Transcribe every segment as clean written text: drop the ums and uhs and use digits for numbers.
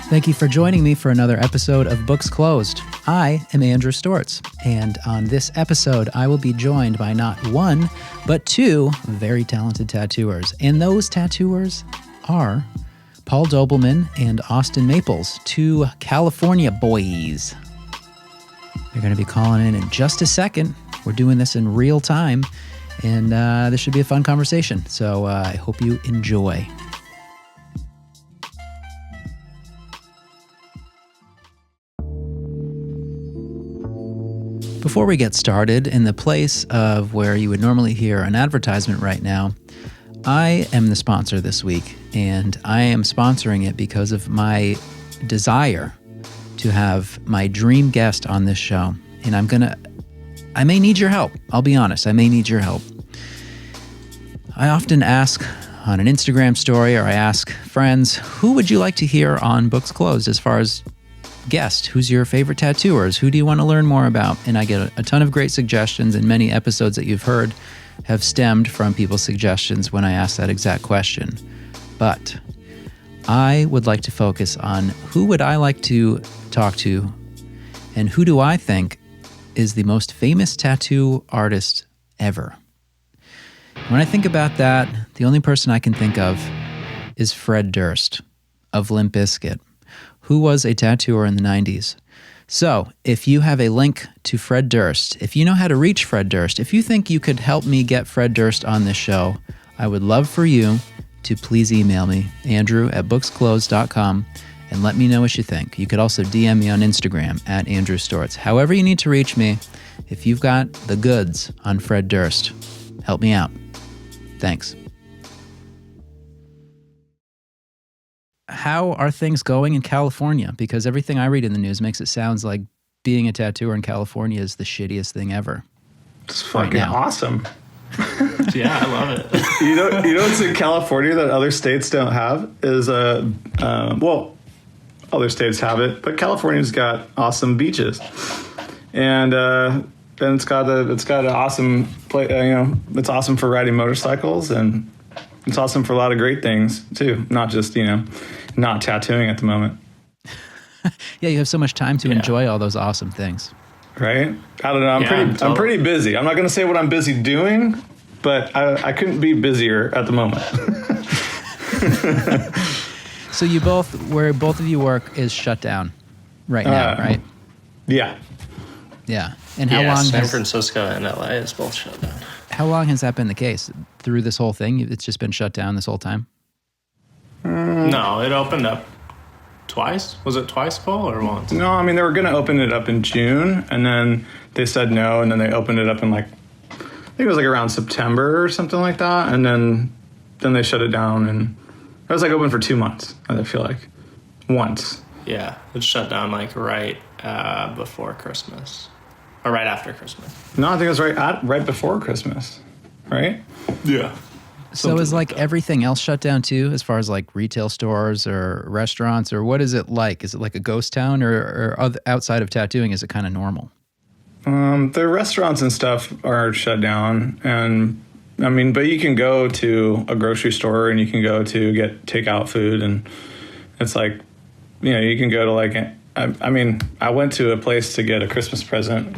Thank you for joining me for another episode of Books Closed. I am Andrew Stortz, and on this episode, I will be joined by not one, but two very talented tattooers. And those tattooers are Paul Dobleman and Austin Maples, two California boys. They're going to be calling in just a second. We're doing this in real time, and this should be a fun conversation. So I hope you enjoy. Before we get started, in the place of where you would normally hear an advertisement right now, I am the sponsor this week, and I am sponsoring it because of my desire to have my dream guest on this show. And I may need your help. I'll be honest, I may need your help. I often ask on an Instagram story, or I ask friends, who would you like to hear on Books Closed as far as guest? Who's your favorite tattooers? Who do you want to learn more about? And I get a ton of great suggestions, and many episodes that you've heard have stemmed from people's suggestions when I ask that exact question. But I would like to focus on who would I like to talk to, and who do I think is the most famous tattoo artist ever. When I think about that, the only person I can think of is Fred Durst of Limp Bizkit, who was a tattooer in the 90s. So, if you have a link to Fred Durst, if you know how to reach Fred Durst, if you think you could help me get Fred Durst on this show, I would love for you to please email me, andrew@booksclosed.com, and let me know what you think. You could also DM me on Instagram @Andrew Stortz. However you need to reach me, if you've got the goods on Fred Durst, help me out. Thanks. How are things going in California? Because everything I read in the news makes it sound like being a tattooer in California is the shittiest thing ever. It's fucking awesome. Yeah, I love it. You know what's in California that other states don't have is well, other states have it, but California's got awesome beaches, and it's got an awesome place. It's awesome for riding motorcycles, and it's awesome for a lot of great things too. Not just not tattooing at the moment. Yeah, you have so much time to enjoy all those awesome things. Right? I don't know. I'm pretty busy. I'm not going to say what I'm busy doing, but I couldn't be busier at the moment. So where both of you work is shut down right now, right? Yeah. Yeah. And how long? San Francisco and LA is both shut down. How long has that been the case? Through this whole thing, it's just been shut down this whole time? No, it opened up twice. Was it twice, Paul, or once? No, I mean, they were going to open it up in June, and then they said no, and then they opened it up in I think it was around September or something like that, and then they shut it down, and it was open for 2 months, I feel like. Once. Yeah, it shut down right before Christmas. Or right after Christmas. No, I think it was right before Christmas, right? Yeah. So is everything else shut down too, as far as retail stores or restaurants, or what is it like? Is it like a ghost town, or outside of tattooing, is it kind of normal? The restaurants and stuff are shut down, and but you can go to a grocery store and you can go to get takeout food, and it's you can go to I went to a place to get a Christmas present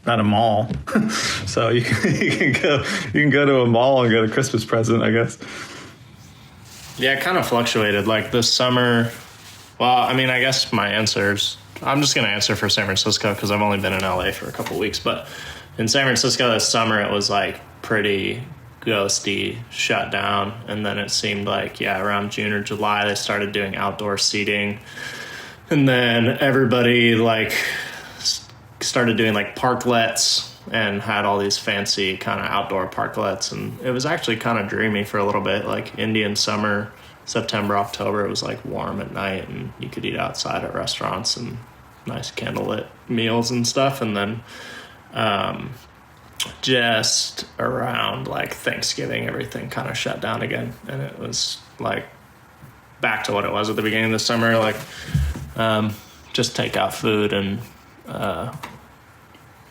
at a mall. So you can go to a mall and get a Christmas present, I guess. Yeah, it kind of fluctuated. This summer, I guess my answers, I'm just going to answer for San Francisco because I've only been in LA for a couple weeks. But in San Francisco this summer, it was pretty ghosty, shut down. And then it seemed around June or July, they started doing outdoor seating. And then everybody started doing parklets and had all these fancy kind of outdoor parklets, and it was actually kind of dreamy for a little bit. Indian summer, September, October, it was warm at night, and you could eat outside at restaurants and nice candlelit meals and stuff. And then just around Thanksgiving, everything kind of shut down again, and it was back to what it was at the beginning of the summer, just take out food and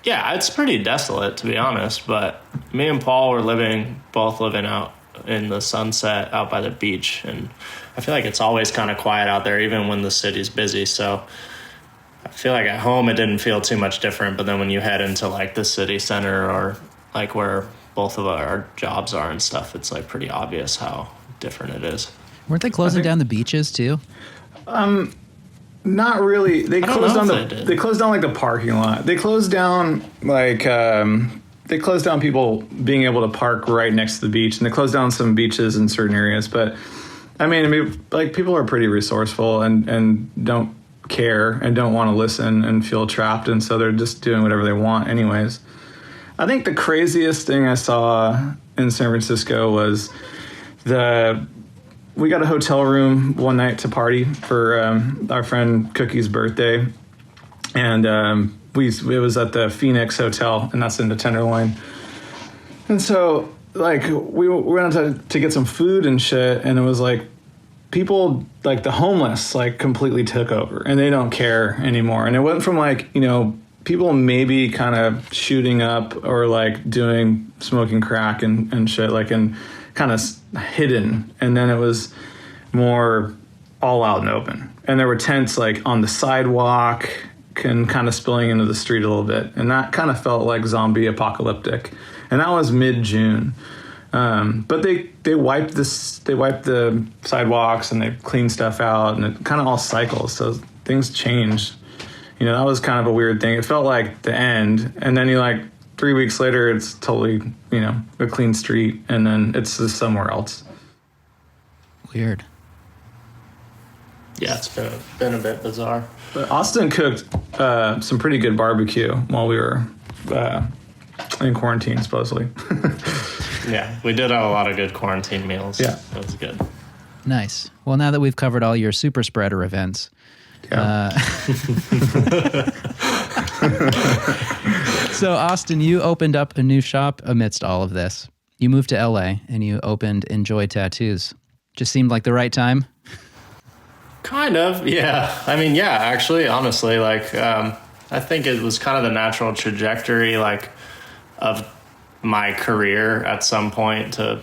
yeah, it's pretty desolate, to be honest. But me and Paul were both living out in the sunset out by the beach. And I feel like it's always kind of quiet out there, even when the city's busy. So I feel like at home it didn't feel too much different. But then when you head into like the city center or like where both of our jobs are and stuff, it's like pretty obvious how different it is. Weren't they closing down the beaches too? Not really. They closed down they closed down like the parking lot. They closed down like people being able to park right next to the beach, and they closed down some beaches in certain areas. But I mean, like people are pretty resourceful and don't care and don't want to listen and feel trapped, and so they're just doing whatever they want anyways. I think the craziest thing I saw in San Francisco was we got a hotel room one night to party for our friend Cookie's birthday, and it was at the Phoenix Hotel, and that's in the Tenderloin. And so, like, we went out to get some food and shit, and it was like people, like the homeless, like completely took over, and they don't care anymore. And it went from like, you know, people maybe kind of shooting up or like smoking crack and shit, like and kind of hidden, and then it was more all out and open, and there were tents like on the sidewalk and kind of spilling into the street a little bit, and that kind of felt like zombie apocalyptic, and that was mid-June. But they wiped the sidewalks and they cleaned stuff out, and it kind of all cycles, so things changed. You know, that was kind of a weird thing. It felt like the end, and then 3 weeks later, it's totally, you know, a clean street, and then it's just somewhere else. Weird. Yeah, it's been a bit bizarre. But Austin cooked some pretty good barbecue while we were in quarantine, supposedly. Yeah, we did have a lot of good quarantine meals. Yeah. It was good. Nice. Well, now that we've covered all your super spreader events, so Austin, you opened up a new shop amidst all of this. You moved to LA and you opened Enjoy Tattoos. Just seemed like the right time. Kind of, yeah. I mean, yeah, actually, honestly, like, I think it was kind of the natural trajectory, like, of my career at some point to,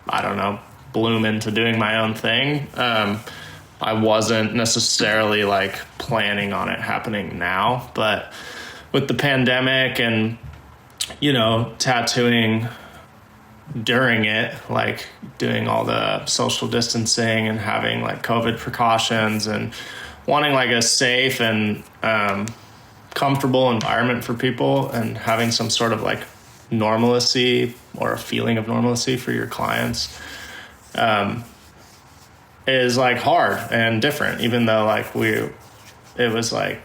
I don't know, bloom into doing my own thing. I wasn't necessarily like planning on it happening now, but with the pandemic and, you know, tattooing during it, like doing all the social distancing and having like COVID precautions and wanting like a safe and comfortable environment for people and having some sort of like normalcy or a feeling of normalcy for your clients is like hard and different, even though like it was like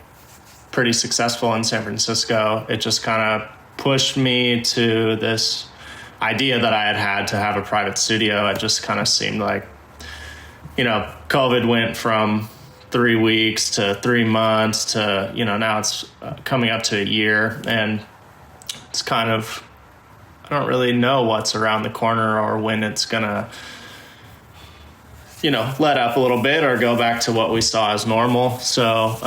pretty successful in San Francisco. It just kind of pushed me to this idea that I had to have a private studio. It just kind of seemed like, you know, COVID went from 3 weeks to 3 months to, you know, now it's coming up to a year, and it's kind of, I don't really know what's around the corner or when it's gonna, you know, let up a little bit or go back to what we saw as normal. So,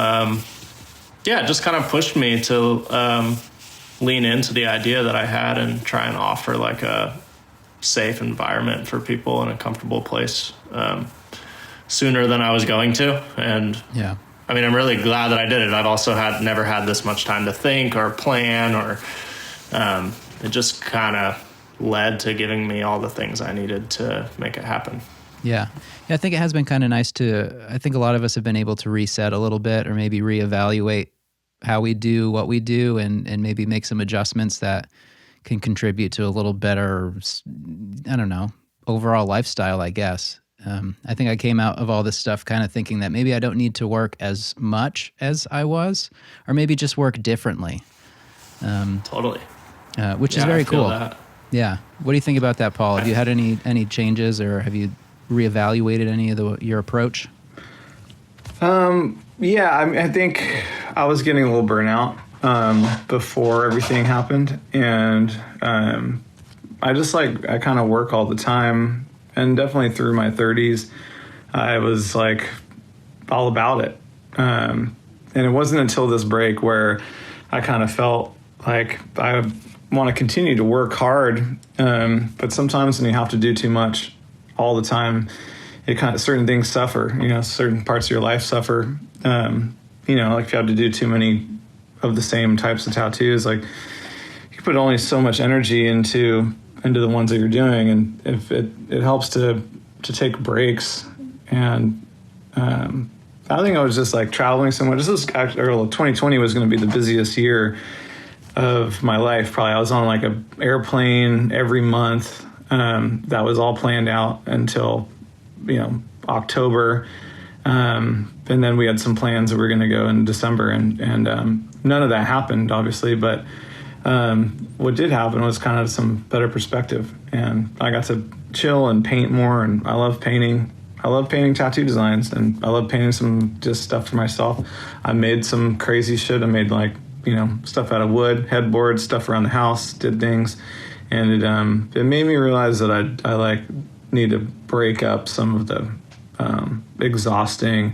yeah, it just kind of pushed me to lean into the idea that I had and try and offer like a safe environment for people in a comfortable place sooner than I was going to. And yeah, I mean, I'm really glad that I did it. I've also never had this much time to think or plan, or it just kind of led to giving me all the things I needed to make it happen. Yeah. I think it has been kind of nice I think a lot of us have been able to reset a little bit, or maybe reevaluate how we do what we do, and maybe make some adjustments that can contribute to a little better, I don't know, overall lifestyle, I guess. I think I came out of all this stuff kind of thinking that maybe I don't need to work as much as I was, or maybe just work differently. Totally. Which is very cool. That. Yeah. What do you think about that, Paul? Have you had any changes, or have you reevaluated any of your approach? Yeah, I think I was getting a little burnout before everything happened, and I kind of work all the time, and definitely through my 30s, I was like all about it, and it wasn't until this break where I kind of felt like I want to continue to work hard. But sometimes when you have to do too much all the time, it kind of, certain things suffer, certain parts of your life suffer. Like if you have to do too many of the same types of tattoos, like you put only so much energy into the ones that you're doing. And if it helps to take breaks. And I think I was just like traveling so much. 2020 was going to be the busiest year of my life. Probably I was on like a airplane every month. That was all planned out until, October. And then we had some plans that we were going to go in December, and none of that happened, obviously. But what did happen was kind of some better perspective, and I got to chill and paint more. And I love painting. I love painting tattoo designs, and I love painting some just stuff for myself. I made some crazy shit. I made like, stuff out of wood, headboards, stuff around the house, did things. And it made me realize that I like need to break up some of the exhausting,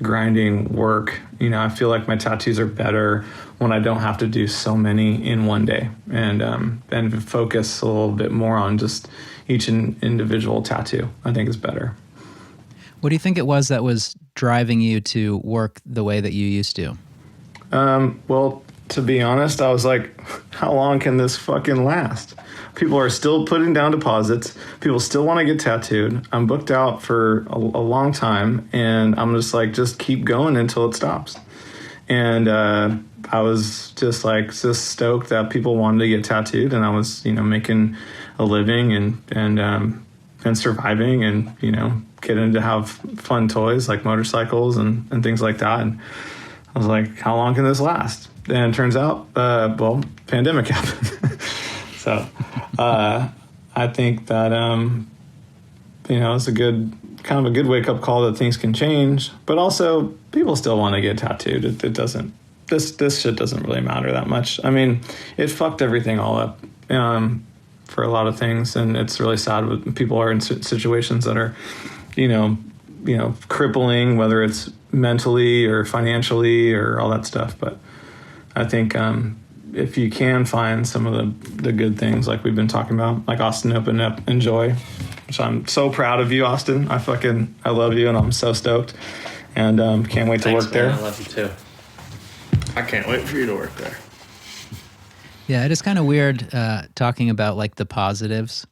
grinding work. I feel like my tattoos are better when I don't have to do so many in one day, and focus a little bit more on just each individual tattoo. I think is better. What do you think it was that was driving you to work the way that you used to? Well, to be honest, I was like, how long can this fucking last? People are still putting down deposits. People still want to get tattooed. I'm booked out for a long time, and I'm just like, just keep going until it stops. And I was just stoked that people wanted to get tattooed, and I was, making a living and surviving, and, getting to have fun toys like motorcycles and things like that. And I was like, how long can this last? And it turns out, pandemic happened. So I think that, it's a good wake-up call that things can change. But also, people still want to get tattooed. It doesn't, this shit doesn't really matter that much. I mean, it fucked everything all up for a lot of things. And it's really sad when people are in situations that are, crippling, whether it's mentally or financially or all that stuff. But I think if you can find some of the good things like we've been talking about, like Austin opened up Enjoy, which I'm so proud of you, Austin. I love you, and I'm so stoked, and can't wait to work there. I love you too. I can't wait for you to work there. Yeah, it is kind of weird talking about like the positives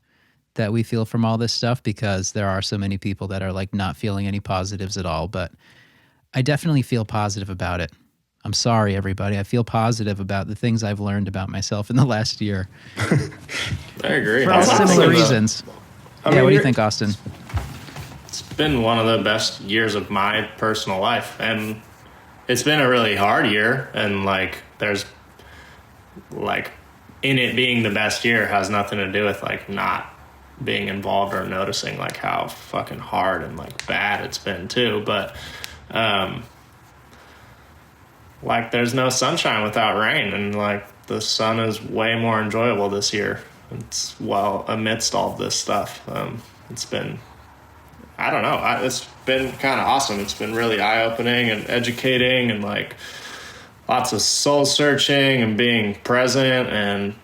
that we feel from all this stuff, because there are so many people that are like not feeling any positives at all. But I definitely feel positive about it. I'm sorry, everybody. I feel positive about the things I've learned about myself in the last year. I agree. For all similar reasons. What do you think, Austin? It's been one of the best years of my personal life. And it's been a really hard year. And like, there's like, in it being the best year has nothing to do with like not being involved or noticing like how fucking hard and like bad it's been too. But, like there's no sunshine without rain, and like the sun is way more enjoyable this year. It's amidst all of this stuff. It's been, I don't know, it's been kind of awesome. It's been really eye-opening and educating, and like lots of soul searching and being present. And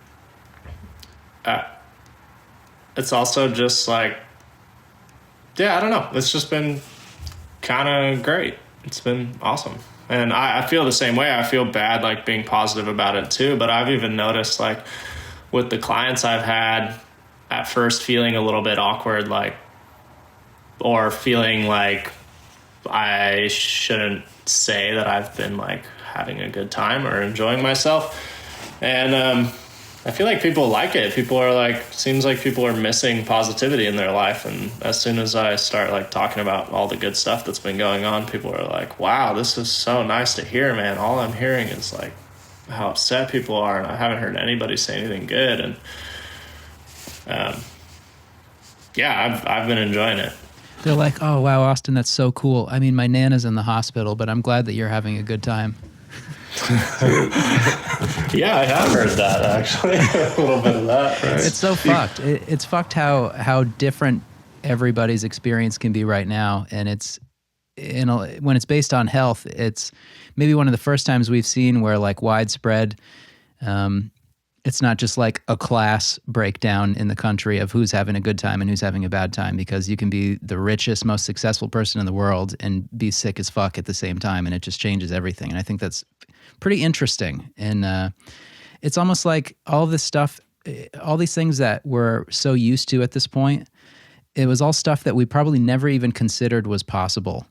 it's also just like, I don't know. It's just been kind of great. It's been awesome. And I feel the same way. I feel bad, like, being positive about it, too. But I've even noticed, like, with the clients I've had, at first feeling a little bit awkward, like, or feeling like I shouldn't say that I've been, like, having a good time or enjoying myself. And I feel like people like it. People are like, seems like people are missing positivity in their life. And as soon as I start like talking about all the good stuff that's been going on, people are like, wow, this is so nice to hear, man. All I'm hearing is like how upset people are, and I haven't heard anybody say anything good. And I've been enjoying it. They're like, oh, wow, Austin, that's so cool. I mean, my Nana's in the hospital, but I'm glad that you're having a good time. Yeah, I have heard that, actually. A little bit of that. Right? It's so fucked. It's fucked how different everybody's experience can be right now. And it's, when it's based on health, it's maybe one of the first times we've seen where like widespread It's not just like a class breakdown in the country of who's having a good time and who's having a bad time, because you can be the richest, most successful person in the world and be sick as fuck at the same time, and it just changes everything. And I think that's pretty interesting. And it's almost like all this stuff, all these things that we're so used to at this point, it was all stuff that we probably never even considered was possible.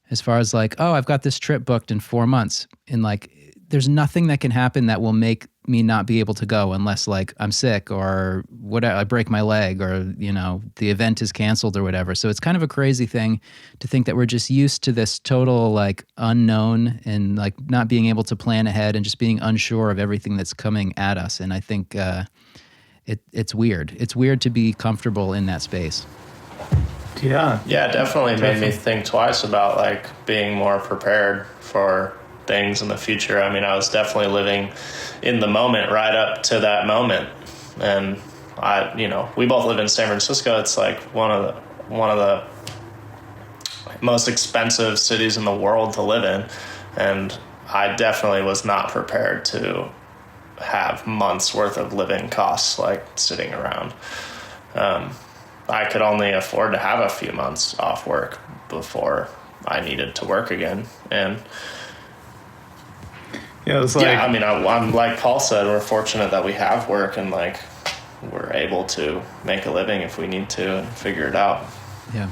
As far as like, oh, I've got this trip booked in 4 months, and like, there's nothing that can happen that will make me not be able to go unless like I'm sick or whatever, I break my leg, or, you know, the event is canceled or whatever. So it's kind of a crazy thing to think that we're just used to this total like unknown and like not being able to plan ahead and just being unsure of everything that's coming at us. And I think it's weird. It's weird to be comfortable in that space. Yeah. Yeah, it definitely made me think twice about like being more prepared for things in the future. I mean, I was definitely living in the moment right up to that moment. And we both live in San Francisco. It's like one of the most expensive cities in the world to live in. And I definitely was not prepared to have months worth of living costs like sitting around. I could only afford to have a few months off work before I needed to work again. And yeah, it's like, I mean, I'm like Paul said, we're fortunate that we have work and like we're able to make a living if we need to and figure it out. Yeah.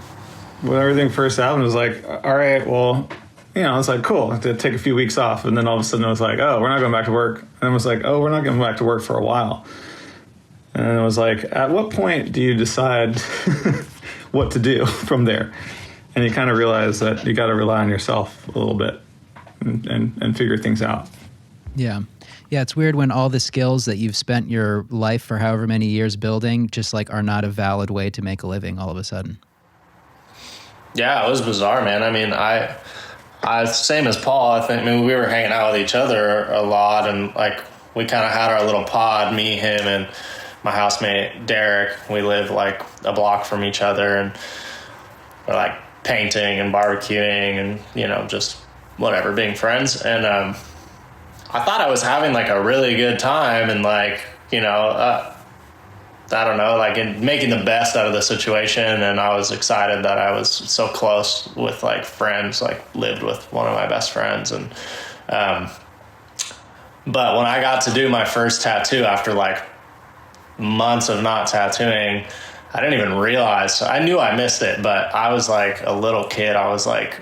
When everything first happened, it was like, all right, well, you know, it's like, cool, I have to take a few weeks off. And then all of a sudden it was like, oh, we're not going back to work. And it was like, oh, we're not going back to work for a while. And it was like, at what point do you decide what to do from there? And you kind of realize that you got to rely on yourself a little bit and figure things out. Yeah. Yeah, it's weird when all the skills that you've spent your life for however many years building just like are not a valid way to make a living all of a sudden. Yeah, it was bizarre, man. I mean, I same as Paul, I think. I mean, we were hanging out with each other a lot, and like we kind of had our little pod, me, him, and my housemate Derek. We live like a block from each other, and we're like painting and barbecuing and, you know, just whatever, being friends. And I thought I was having like a really good time and like, you know, I don't know, like in making the best out of the situation. And I was excited that I was so close with like friends, like lived with one of my best friends. And but when I got to do my first tattoo after like months of not tattooing, I didn't even realize. I knew I missed it, but I was like a little kid. I was like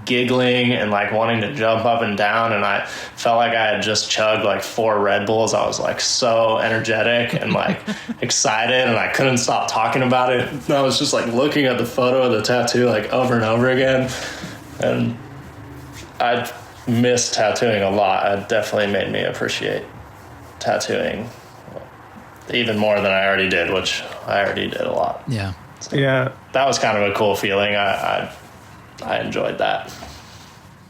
giggling and like wanting to jump up and down, and I felt like I had just chugged like 4 Red Bulls. I was like so energetic and like excited, and I couldn't stop talking about it. And I was just like looking at the photo of the tattoo like over and over again, and I missed tattooing a lot. It definitely made me appreciate tattooing even more than I already did, which I already did a lot. Yeah. So yeah. that was kind of a cool feeling. I enjoyed that.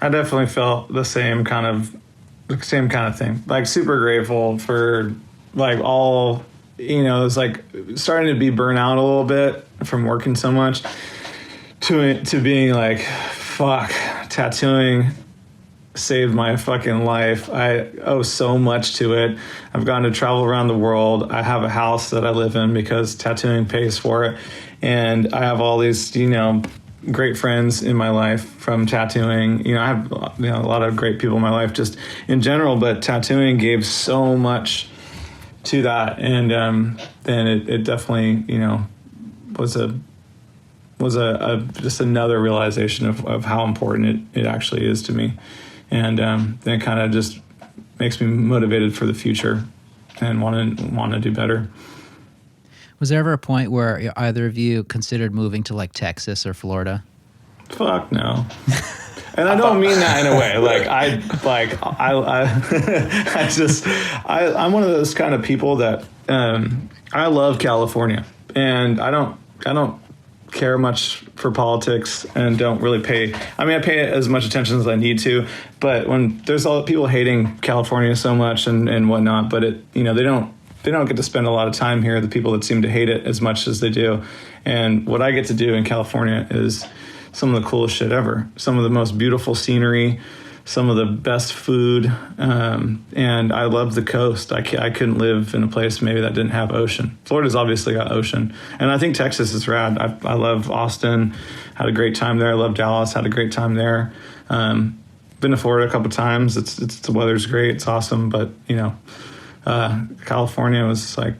I definitely felt the same kind of thing. Like super grateful for like all, you know, it's like starting to be burnt out a little bit from working so much to being like, fuck, tattooing saved my fucking life. I owe so much to it. I've gotten to travel around the world. I have a house that I live in because tattooing pays for it. And I have all these, you know, great friends in my life from tattooing. You know, I have, you know, a lot of great people in my life just in general, but tattooing gave so much to that. And then it definitely, you know, was a just another realization of how important it actually is to me. And then it kind of just makes me motivated for the future and want to do better. Was there ever a point where either of you considered moving to like Texas or Florida? Fuck no. And I don't mean that in a way. I'm one of those kind of people that I love California, and I don't care much for politics and don't really pay. I mean, I pay as much attention as I need to, but when there's all people hating California so much and whatnot, but it, you know, they don't get to spend a lot of time here, the people that seem to hate it as much as they do. And what I get to do in California is some of the coolest shit ever. Some of the most beautiful scenery, some of the best food, and I love the coast. I couldn't live in a place maybe that didn't have ocean. Florida's obviously got ocean, and I think Texas is rad. I love Austin, had a great time there. I love Dallas, had a great time there. Been to Florida a couple times. It's the weather's great. It's awesome, but California was like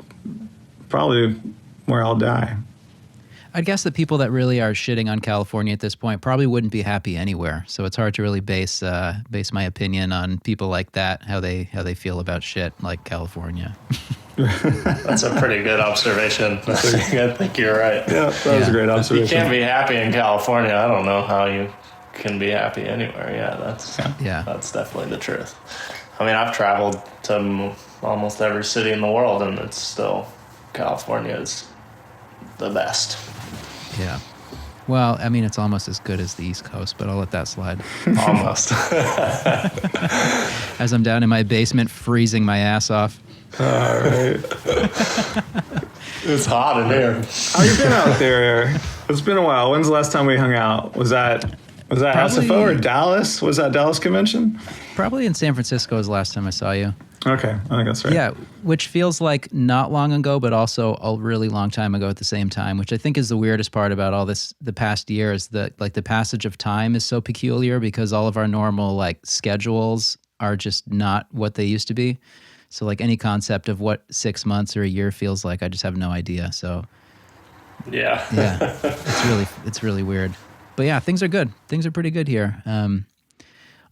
probably where I'll die. I guess the people that really are shitting on California at this point probably wouldn't be happy anywhere. So it's hard to really base my opinion on people like that, how they feel about shit like California. That's a pretty good observation. I think you're right. Yeah, that was a great observation. You can't be happy in California. I don't know how you can be happy anywhere. That's definitely the truth. I mean, I've traveled to almost every city in the world, and it's still, California is the best. Yeah. Well, I mean, it's almost as good as the East Coast, but I'll let that slide. Almost. As I'm down in my basement freezing my ass off. All right. It's hot in here. How you been out there? It's been a while. When's the last time we hung out? Was that SFO or Dallas? Was that Dallas convention? Probably in San Francisco was the last time I saw you. Okay, I think that's right. Yeah, which feels like not long ago, but also a really long time ago at the same time, which I think is the weirdest part about all this, the past year, is that like the passage of time is so peculiar because all of our normal like schedules are just not what they used to be. So like any concept of what 6 months or a year feels like, I just have no idea. So yeah, it's really weird. But yeah, things are good. Things are pretty good here.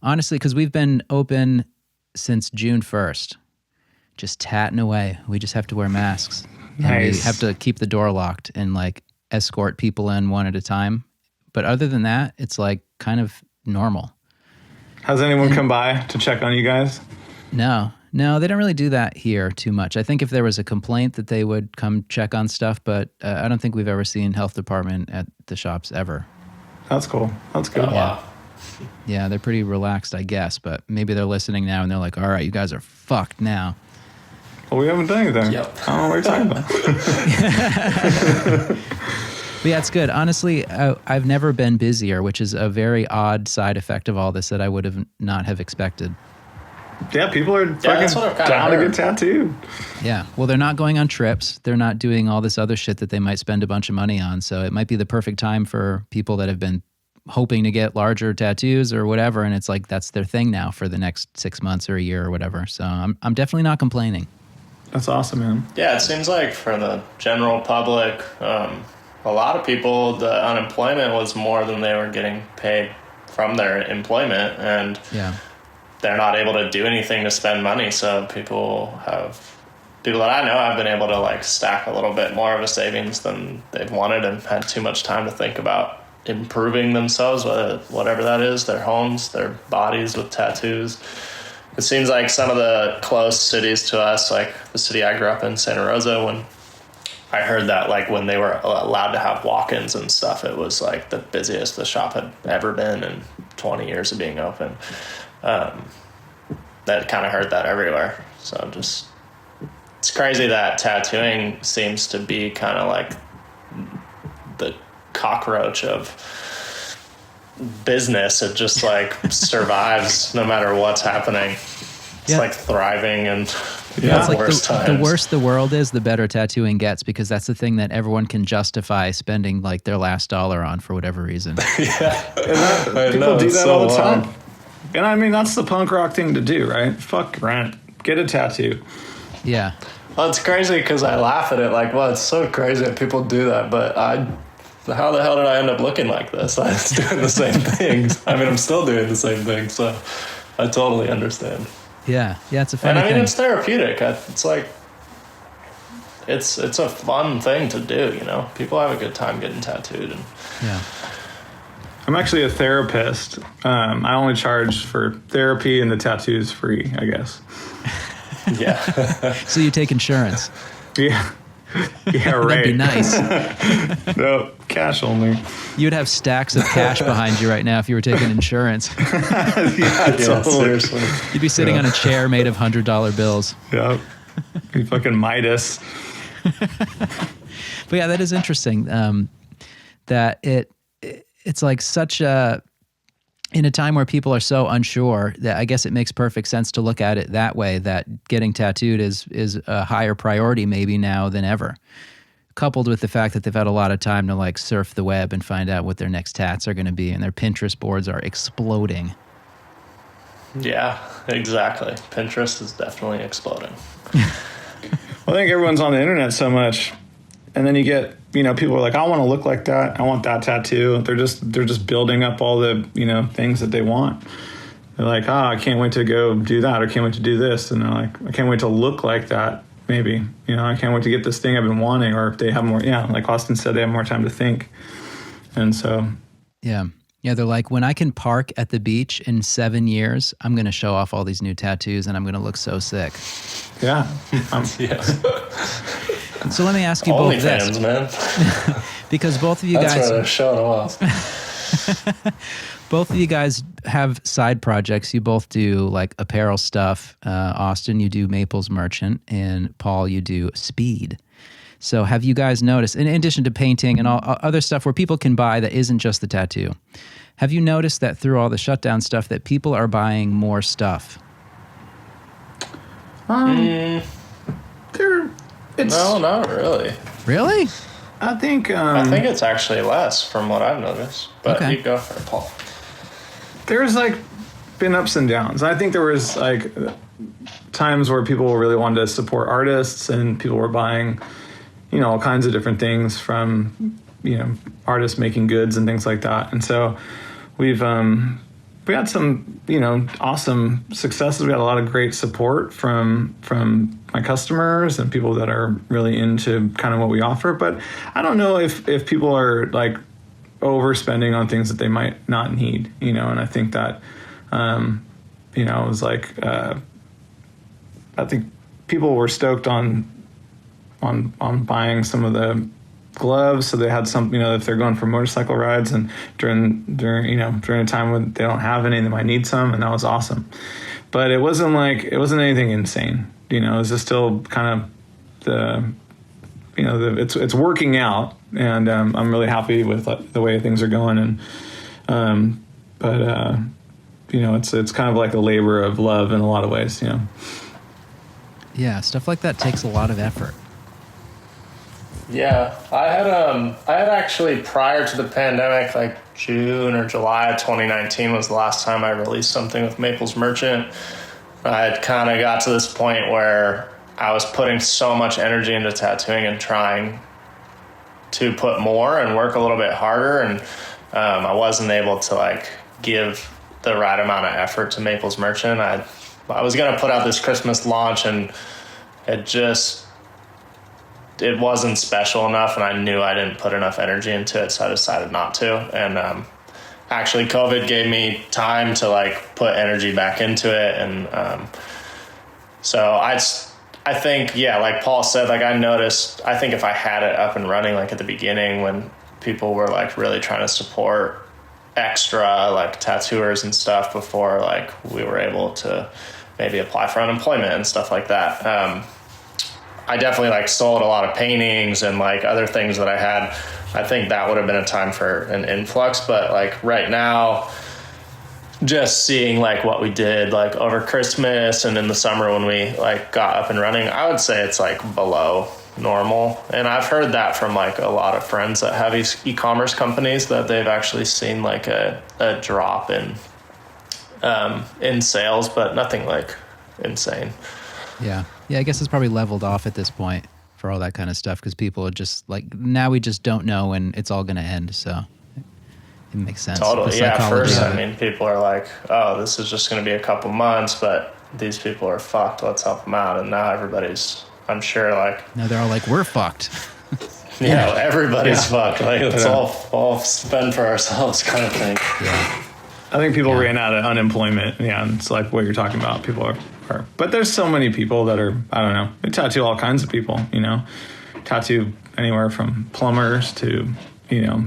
Honestly, because we've been open since June 1st, just tatting away. We just have to wear masks. Nice. And we have to keep the door locked and like escort people in one at a time. But other than that, it's like kind of normal. Has anyone come by to check on you guys? No, they don't really do that here too much. I think if there was a complaint that they would come check on stuff, but I don't think we've ever seen health department at the shops ever. That's cool. That's good. Yeah, they're pretty relaxed, I guess, but maybe they're listening now and they're like, all right, you guys are fucked now. Well, we haven't done anything. Yep. I don't know what you're talking about. But yeah, it's good. Honestly, I've never been busier, which is a very odd side effect of all this that I would have not have expected. Yeah, people are fucking down to get tattooed. Yeah, well, they're not going on trips. They're not doing all this other shit that they might spend a bunch of money on. So it might be the perfect time for people that have been hoping to get larger tattoos or whatever, and it's like that's their thing now for the next 6 months or a year or whatever. So I'm definitely not complaining. That's awesome, man. Yeah, it seems like for the general public, a lot of people, the unemployment was more than they were getting paid from their employment, and they're not able to do anything to spend money. So people that I know have been able to like stack a little bit more of a savings than they've wanted and had too much time to think about improving themselves, whatever that is, their homes, their bodies with tattoos. It seems like some of the close cities to us, like the city I grew up in, Santa Rosa, when I heard that like when they were allowed to have walk-ins and stuff, it was like the busiest the shop had ever been in 20 years of being open. That kind of heard that everywhere. So it's crazy that tattooing seems to be kind of like the cockroach of business. It just like survives no matter what's happening. It's like thriving and it's like the worse the world is, the better tattooing gets, because that's the thing that everyone can justify spending like their last dollar on for whatever reason. People do that all the time. And I mean, that's the punk rock thing to do, right? Fuck rent. Get a tattoo. Yeah. Well, it's crazy because I laugh at it like, well, it's so crazy that people do that, but how the hell did I end up looking like this? I was doing the same things. I mean, I'm still doing the same thing, so I totally understand. Yeah, it's a funny thing. And I mean, it's therapeutic. It's like, it's a fun thing to do, you know? People have a good time getting tattooed. And I'm actually a therapist. I only charge for therapy, and the tattoo's free, I guess. Yeah. So you take insurance? Yeah. Yeah, right. That'd be nice. No, cash only. You'd have stacks of cash behind you right now if you were taking insurance. Seriously. You'd be sitting on a chair made of $100 bills. Yep. You fucking Midas. But yeah, that is interesting. That it's like such a... in a time where people are so unsure, that I guess it makes perfect sense to look at it that way, that getting tattooed is a higher priority maybe now than ever. Coupled with the fact that they've had a lot of time to like surf the web and find out what their next tats are going to be, and their Pinterest boards are exploding. Yeah, exactly. Pinterest is definitely exploding. I think everyone's on the internet so much, and then you get, people are like, I want to look like that. I want that tattoo. They're just building up all the, things that they want. They're like, I can't wait to go do that, or can't wait to do this. And they're like, I can't wait to look like that. Maybe, I can't wait to get this thing I've been wanting, or if they have more, like Austin said, they have more time to think. And so. Yeah. Yeah, they're like, when I can park at the beach in 7 years, I'm going to show off all these new tattoos and I'm going to look so sick. Yeah. So let me ask you Only both fans, this. man. Because both of you That's guys... why they're showing them off. Both of you guys have side projects. You both do like apparel stuff. Austin, you do Maples Merchant, and Paul, you do Speed. So have you guys noticed, in addition to painting and all other stuff where people can buy that isn't just the tattoo, have you noticed that through all the shutdown stuff that people are buying more stuff? No, not really. Really? I think it's actually less from what I've noticed. But Okay. you go for it, Paul. there's like been ups and downs. I think there was like times where people really wanted to support artists, and people were buying, all kinds of different things from, artists making goods and things like that. And so we had some, awesome successes. We had a lot of great support from my customers and people that are really into kind of what we offer. But I don't know if people are like overspending on things that they might not need, and I think that, it was like, I think people were stoked on buying some of the gloves, so they had some, if they're going for motorcycle rides and during a time when they don't have any, they might need some, and that was awesome. But it wasn't anything insane, it was just still kind of it's working out, and I'm really happy with the way things are going, and it's kind of like a labor of love in a lot of ways, Yeah, stuff like that takes a lot of effort. Yeah, I had actually, prior to the pandemic, like June or July of 2019 was the last time I released something with Maples Merchant. I had kind of got to this point where I was putting so much energy into tattooing and trying to put more and work a little bit harder, and I wasn't able to like give the right amount of effort to Maples Merchant. I was going to put out this Christmas launch, and it wasn't special enough, and I knew I didn't put enough energy into it, so I decided not to. And actually, COVID gave me time to like put energy back into it, and so I think, yeah, like Paul said, like I noticed, I think if I had it up and running like at the beginning when people were like really trying to support extra like tattooers and stuff before like we were able to maybe apply for unemployment and stuff like that, I definitely like sold a lot of paintings and like other things that I had. I think that would have been a time for an influx, but like right now, just seeing like what we did like over Christmas and in the summer when we like got up and running, I would say it's like below normal. And I've heard that from like a lot of friends that have e-commerce companies, that they've actually seen like a drop in sales, but nothing like insane. Yeah. Yeah, I guess it's probably leveled off at this point for all that kind of stuff, because people are just like, now we just don't know when it's all going to end. So it makes sense. Totally. Yeah. At first, I mean, people are like, oh, this is just going to be a couple months, but these people are fucked. Let's help them out. And now everybody's, I'm sure, like, now they're all like, we're fucked. Everybody's fucked. Like, let's all spend for ourselves kind of thing. Yeah. I think people ran out of unemployment. Yeah, and it's like what you're talking about. People are, but there's so many people that are, I don't know, they tattoo all kinds of people, tattoo anywhere from plumbers to,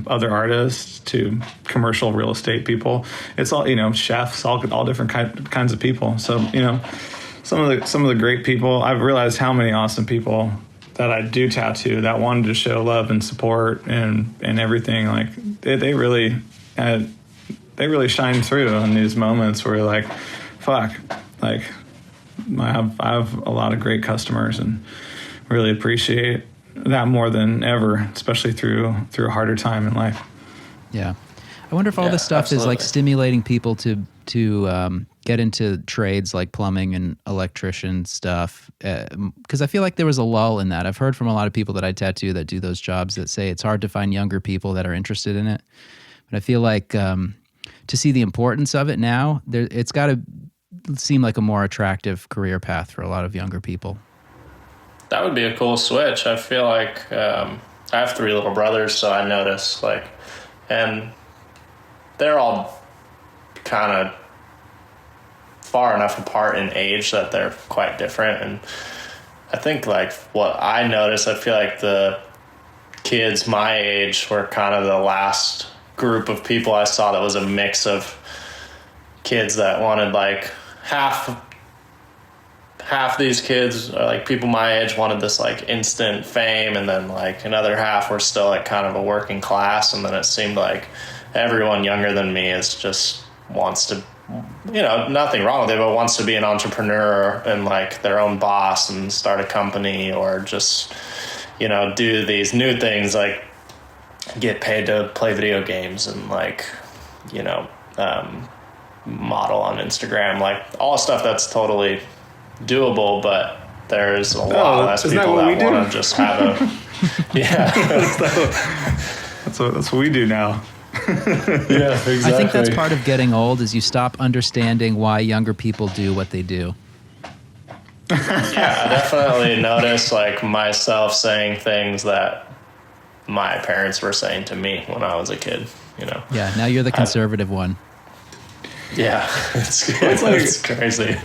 other artists to commercial real estate people. It's all, chefs, all different kinds of people. So, some of the great people, I've realized how many awesome people that I do tattoo that wanted to show love and support and everything. Like they really had, they really shine through in these moments where you're like, fuck, like I have a lot of great customers and really appreciate that more than ever, especially through a harder time in life. Yeah. I wonder if all this stuff is like stimulating people to get into trades like plumbing and electrician stuff. Because I feel like there was a lull in that. I've heard from a lot of people that I tattoo that do those jobs that say it's hard to find younger people that are interested in it. But I feel like to see the importance of it now, it's got to seem like a more attractive career path for a lot of younger people. That would be a cool switch. I feel like I have 3 little brothers, so I notice and they're all kind of far enough apart in age that they're quite different. And I think like what I noticed, I feel like the kids my age were kind of the last group of people I saw that was a mix of kids that wanted like half these kids, or like people my age, wanted this like instant fame, and then like another half were still like kind of a working class. And then it seemed like everyone younger than me is just wants to, nothing wrong with it, but wants to be an entrepreneur and like their own boss and start a company, or just, do these new things like get paid to play video games and like, model on Instagram, like all stuff that's totally doable, but there's a lot less people that want to just have a that's what we do now. Yeah, exactly. I think that's part of getting old, is you stop understanding why younger people do what they do. Yeah, I definitely noticed like myself saying things that my parents were saying to me when I was a kid, Yeah, now you're the conservative one. Yeah, it's crazy.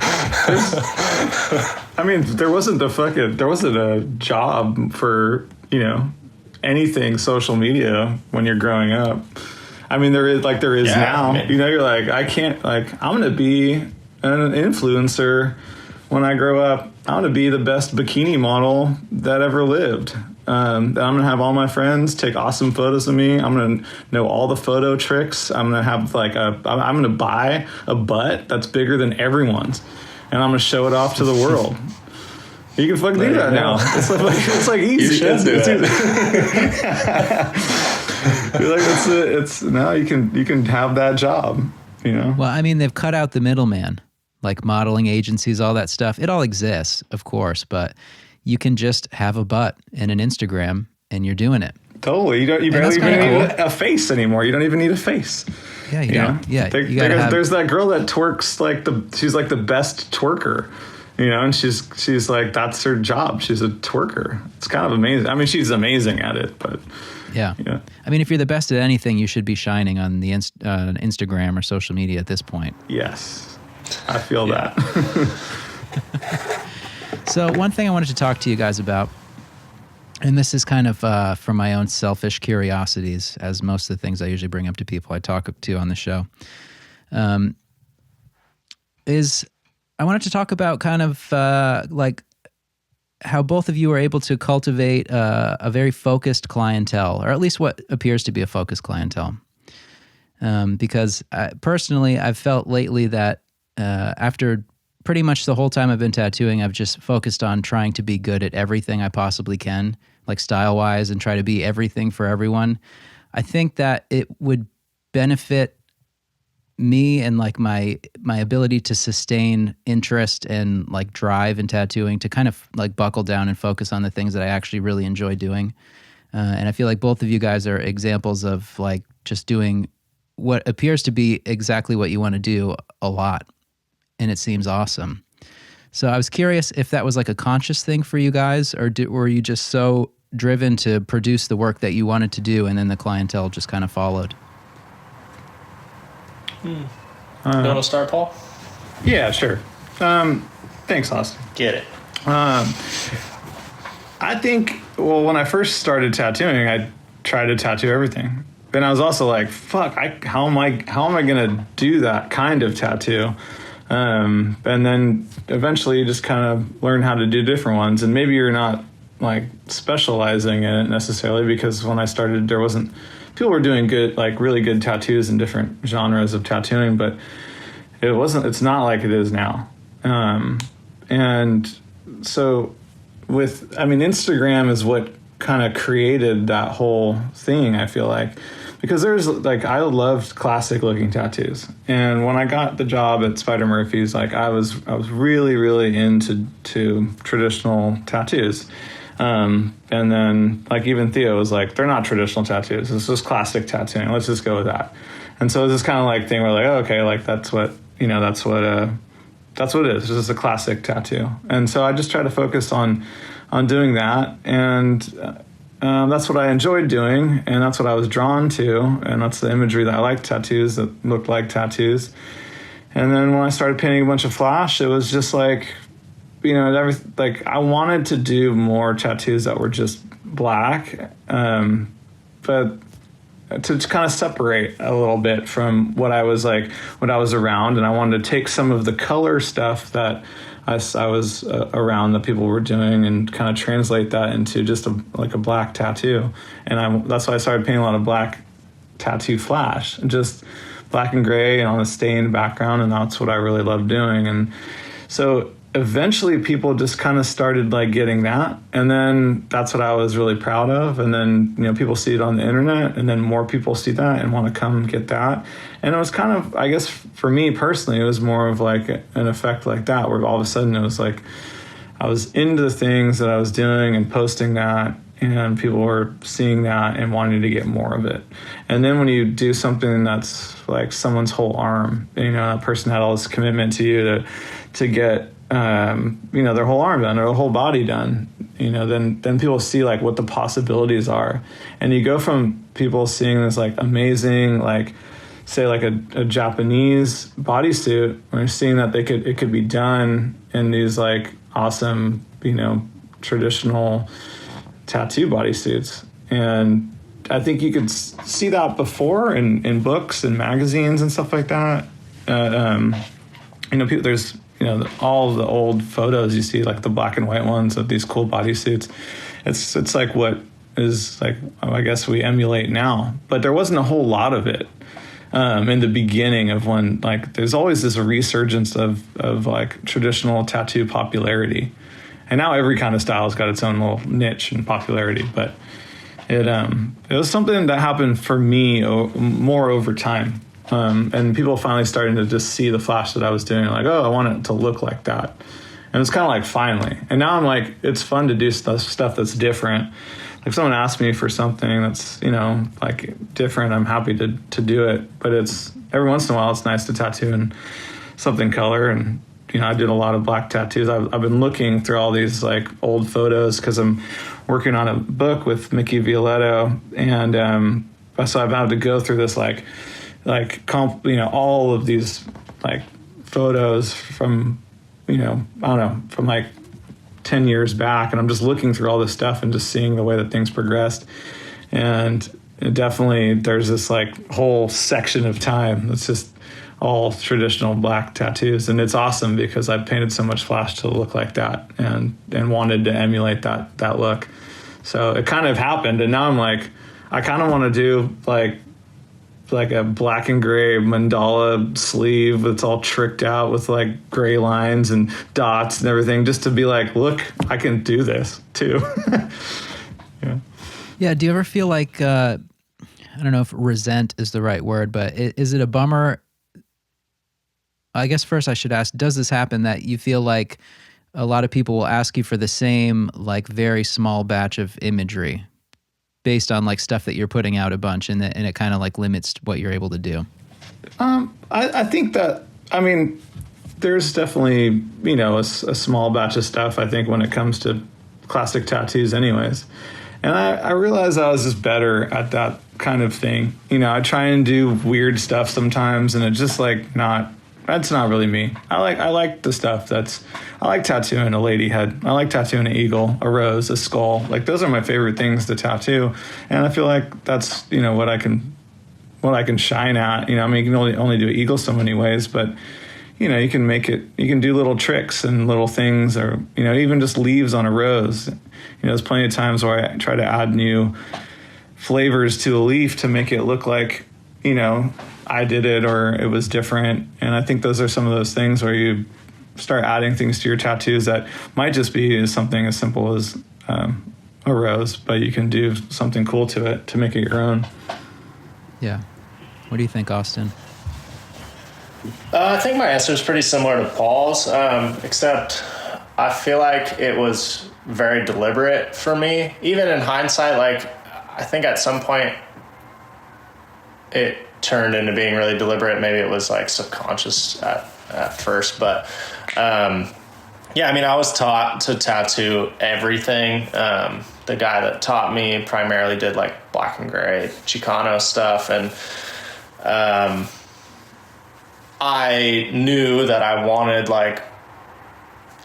I mean, there wasn't a job for, anything social media when you're growing up. I mean, there is now, you're like, I can't, like, I'm going to be an influencer when I grow up. I'm going to be the best bikini model that ever lived. I'm going to have all my friends take awesome photos of me. I'm going to know all the photo tricks. I'm going to have I'm going to buy a butt that's bigger than everyone's, and I'm going to show it off to the world. You can fucking do that now. It's like easy. You should do it. You're like, it's now you can have that job, Well, I mean, they've cut out the middleman, like modeling agencies, all that stuff. It all exists, of course, but you can just have a butt and an Instagram, and you're doing it. Totally. You barely even need a face anymore. You don't even need a face. Yeah, you don't. Yeah, there's that girl that twerks she's like the best twerker, and she's like, that's her job. She's a twerker. It's kind of amazing. I mean, she's amazing at it, but yeah. I mean, if you're the best at anything, you should be shining on the Instagram or social media at this point. Yes, I feel that. So one thing I wanted to talk to you guys about, and this is kind of from my own selfish curiosities, as most of the things I usually bring up to people I talk to on the show, is I wanted to talk about kind of like how both of you are able to cultivate a very focused clientele, or at least what appears to be a focused clientele. Because personally, I've felt lately that after pretty much the whole time I've been tattooing, I've just focused on trying to be good at everything I possibly can, like style-wise, and try to be everything for everyone. I think that it would benefit me and like my ability to sustain interest and like drive in tattooing to kind of like buckle down and focus on the things that I actually really enjoy doing. And I feel like both of you guys are examples of like just doing what appears to be exactly what you want to do a lot. And it seems awesome. So I was curious if that was like a conscious thing for you guys, or were you just so driven to produce the work that you wanted to do and then the clientele just kind of followed? You want to start, Paul? Yeah, sure. Thanks, Austin. Get it. I think, when I first started tattooing, I tried to tattoo everything. Then I was also like, fuck, how am I going to do that kind of tattoo? And then eventually you just kind of learn how to do different ones. And maybe you're not like specializing in it necessarily, because when I started, people were doing good, like really good tattoos in different genres of tattooing, but it's not like it is now. And so Instagram is what kind of created that whole thing, I feel like, because there's like, I loved classic looking tattoos. And when I got the job at Spider Murphy's, like I was really, really into traditional tattoos. And then like even Theo was like, they're not traditional tattoos. It's just classic tattooing. Let's just go with that. And so it's this kind of like thing where like, oh, okay, like that's what it is. It's just a classic tattoo. And so I just try to focus on doing that. And that's what I enjoyed doing. And that's what I was drawn to. And that's the imagery that I liked, tattoos that looked like tattoos. And then when I started painting a bunch of flash, it was just like, I wanted to do more tattoos that were just black, but to kind of separate a little bit from what I was around. And I wanted to take some of the color stuff that I was around that people were doing and kind of translate that into just a black tattoo. And that's why I started painting a lot of black tattoo flash, just black and gray and on a stained background. And that's what I really love doing. And so eventually people just kind of started like getting that. And then that's what I was really proud of. And then, people see it on the internet, and then more people see that and want to come get that. And it was kind of, I guess for me personally, it was more of like an effect like that, where all of a sudden it was like, I was into the things that I was doing and posting that, and people were seeing that and wanting to get more of it. And then when you do something that's like someone's whole arm, that person had all this commitment to you to get, their whole arm done or their whole body done, then people see like what the possibilities are. And you go from people seeing this like amazing, like say like a Japanese bodysuit, when you're seeing that it could be done in these like awesome, traditional tattoo bodysuits. And I think you could see that before in books and magazines and stuff like that. People, there's, all the old photos you see, like the black and white ones of these cool bodysuits. It's like what is like, I guess we emulate now, but there wasn't a whole lot of it in the beginning of when, like, there's always this resurgence of like traditional tattoo popularity. And now every kind of style has got its own little niche and popularity, but it was something that happened for me more over time. And people finally starting to just see the flash that I was doing, like, oh, I want it to look like that. And it's kind of like, finally. And now I'm like, it's fun to do stuff that's different. Like, if someone asks me for something that's, like different, I'm happy to do it. But it's, every once in a while, it's nice to tattoo in something color. And, I did a lot of black tattoos. I've been looking through all these like old photos because I'm working on a book with Mickey Violetto. And so I've had to go through this all of these like photos from, I don't know, from like 10 years back. And I'm just looking through all this stuff and just seeing the way that things progressed. And definitely there's this like whole section of time that's just all traditional black tattoos. And it's awesome because I painted so much flash to look like that and wanted to emulate that look. So it kind of happened. And now I'm like, I kind of want to do like a black and gray mandala sleeve that's all tricked out with like gray lines and dots and everything, just to be like, look, I can do this too. Yeah. Do you ever feel like, I don't know if resent is the right word, but is it a bummer? I guess first I should ask, does this happen that you feel like a lot of people will ask you for the same, like very small batch of imagery based on like stuff that you're putting out a bunch, and it kind of like limits what you're able to do? I think that, there's definitely, a small batch of stuff, I think, when it comes to classic tattoos anyways. And I realized I was just better at that kind of thing. I try and do weird stuff sometimes, and it's just like that's not really me. I like the stuff I like tattooing a lady head. I like tattooing an eagle, a rose, a skull. Like, those are my favorite things to tattoo. And I feel like that's, what I can shine at. You can only do an eagle so many ways, but you can do little tricks and little things, or, even just leaves on a rose. There's plenty of times where I try to add new flavors to a leaf to make it look like, you know, I did it or it was different. And I think those are some of those things where you start adding things to your tattoos that might just be something as simple as a rose, but you can do something cool to it to make it your own. Yeah. What do you think, Austin? I think my answer is pretty similar to Paul's, except I feel like it was very deliberate for me. Even in hindsight, like, I think at some point it turned into being really deliberate. Maybe it was like subconscious at first, but yeah, I mean, I was taught to tattoo everything. The guy that taught me primarily did like black and gray Chicano stuff, and I knew that I wanted, like,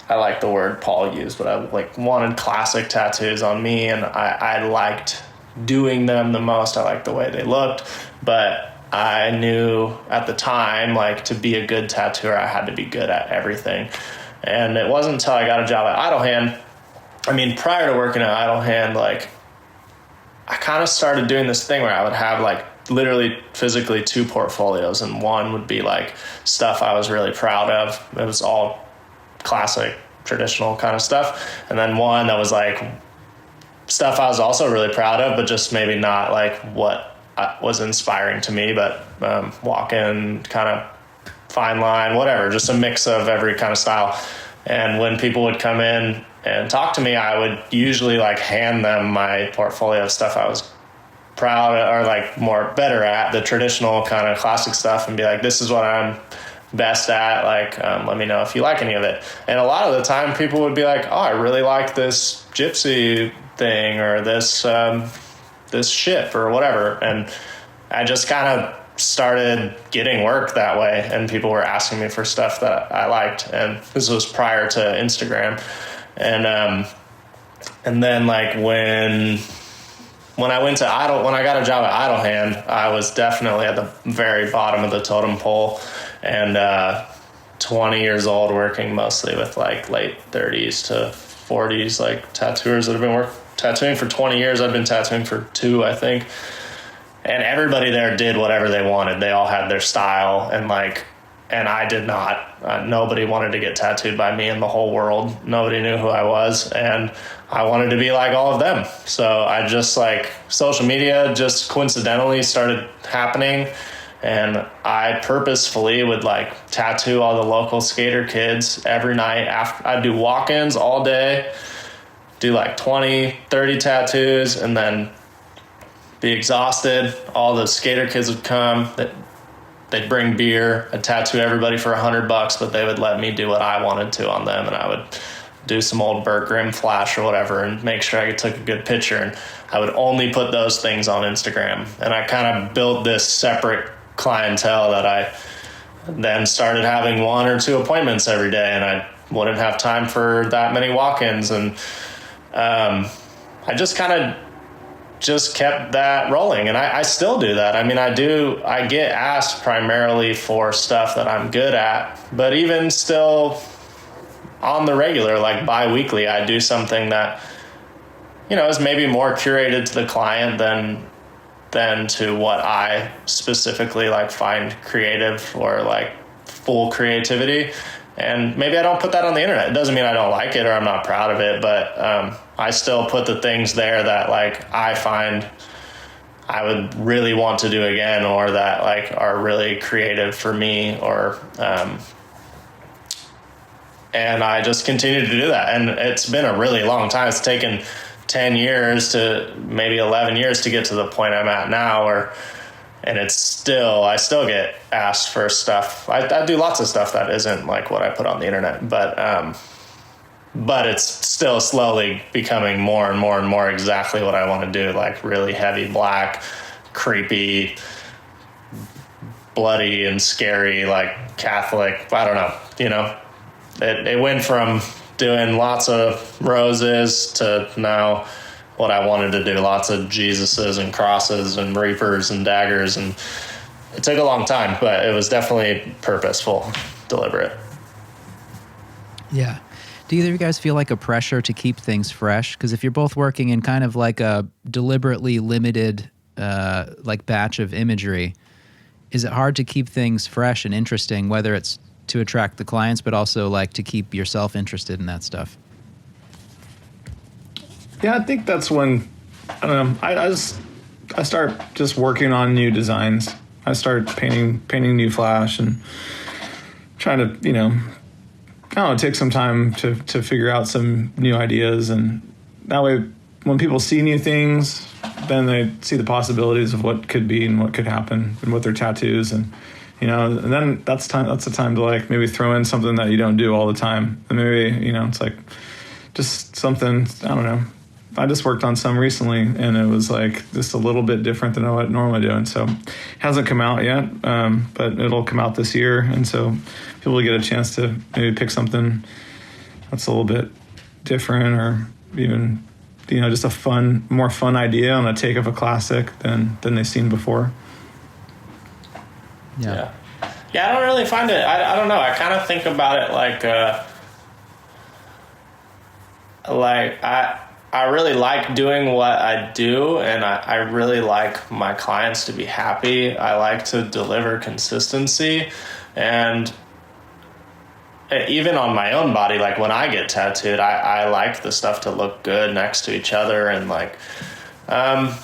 I like the word Paul used, but I like wanted classic tattoos on me, and I liked doing them the most. I liked the way they looked, but I knew at the time, like, to be a good tattooer, I had to be good at everything. And it wasn't until I got a job at Idle Hand. I mean, prior to working at Idle Hand, like, I kind of started doing this thing where I would have, like, literally physically 2 portfolios, and one would be like stuff I was really proud of. It was all classic, traditional kind of stuff. And then one that was like stuff I was also really proud of, but just maybe not like what was inspiring to me, but walk-in, kind of fine line, whatever, just a mix of every kind of style. And when people would come in and talk to me, I would usually like hand them my portfolio of stuff I was proud of, or like more better at, the traditional kind of classic stuff, and be like, this is what I'm best at, like, let me know if you like any of it. And a lot of the time people would be like, oh, I really like this gypsy thing, or this this ship, or whatever. And I just kind of started getting work that way, and people were asking me for stuff that I liked. And this was prior to Instagram. And then like when I went to when I got a job at Idle Hand, I was definitely at the very bottom of the totem pole, and 20 years old, working mostly with like late 30s to 40s, like tattooers that have been tattooing for 20 years. I've been tattooing for 2, I think. And everybody there did whatever they wanted. They all had their style, and I did not. Nobody wanted to get tattooed by me in the whole world. Nobody knew who I was, and I wanted to be like all of them. So I just, like, social media just coincidentally started happening, and I purposefully would like tattoo all the local skater kids every night. I'd do walk-ins all day, do like 20, 30 tattoos, and then be exhausted. All the skater kids would come. They'd bring beer. I'd tattoo everybody for $100, but they would let me do what I wanted to on them, and I would do some old Burt Grimm flash or whatever and make sure I took a good picture. And I would only put those things on Instagram. And I kind of built this separate clientele that I then started having 1 or 2 appointments every day, and I wouldn't have time for that many walk-ins. And I just kind of just kept that rolling, and I still do that. I mean, I get asked primarily for stuff that I'm good at, but even still on the regular, like bi-weekly, I do something that, you know, is maybe more curated to the client than to what I specifically like find creative, or like full creativity. And maybe I don't put that on the internet. It doesn't mean I don't like it or I'm not proud of it, but I still put the things there that like I find I would really want to do again, or that like are really creative for me, or and I just continue to do that. And it's been a really long time. It's taken 10 years to maybe 11 years to get to the point I'm at now, and I still get asked for stuff. I do lots of stuff that isn't like what I put on the internet, but it's still slowly becoming more and more and more exactly what I want to do, like really heavy black, creepy, bloody and scary, like Catholic. I don't know, you know, it went from doing lots of roses to now what I wanted to do, lots of Jesuses and crosses and reapers and daggers. And it took a long time, but it was definitely purposeful, deliberate. Yeah. Do either of you guys feel like a pressure to keep things fresh? Because if you're both working in kind of like a deliberately limited like batch of imagery, is it hard to keep things fresh and interesting, whether it's to attract the clients, but also like to keep yourself interested in that stuff? Yeah, I think that's when, I don't know, I start just working on new designs. I start painting new flash and trying to, I don't know, take some time to figure out some new ideas. And that way, when people see new things, then they see the possibilities of what could be and what could happen and with their tattoos. And, and then that's the time to like maybe throw in something that you don't do all the time. And maybe, it's like just something, I don't know. I just worked on some recently, and it was like just a little bit different than what I normally do. And so it hasn't come out yet, but it'll come out this year. And so people will get a chance to maybe pick something that's a little bit different, or even, just a more fun idea on a take of a classic than they've seen before. Yeah, I don't really find it. I don't know. I kind of think about it like I really like doing what I do, and I really like my clients to be happy. I like to deliver consistency, and even on my own body, like when I get tattooed, I like the stuff to look good next to each other, and like I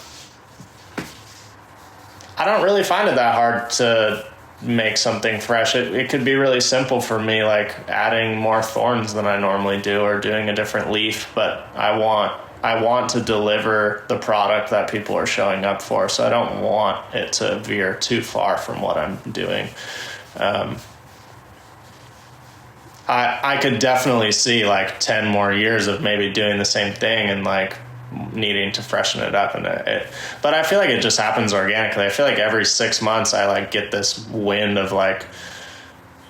don't really find it that hard to make something fresh. It could be really simple for me, like adding more thorns than I normally do, or doing a different leaf, but I want to deliver the product that people are showing up for, so I don't want it to veer too far from what I'm doing. I could definitely see like 10 more years of maybe doing the same thing and like needing to freshen it up, but I feel like it just happens organically. I feel like every 6 months I like get this wind of like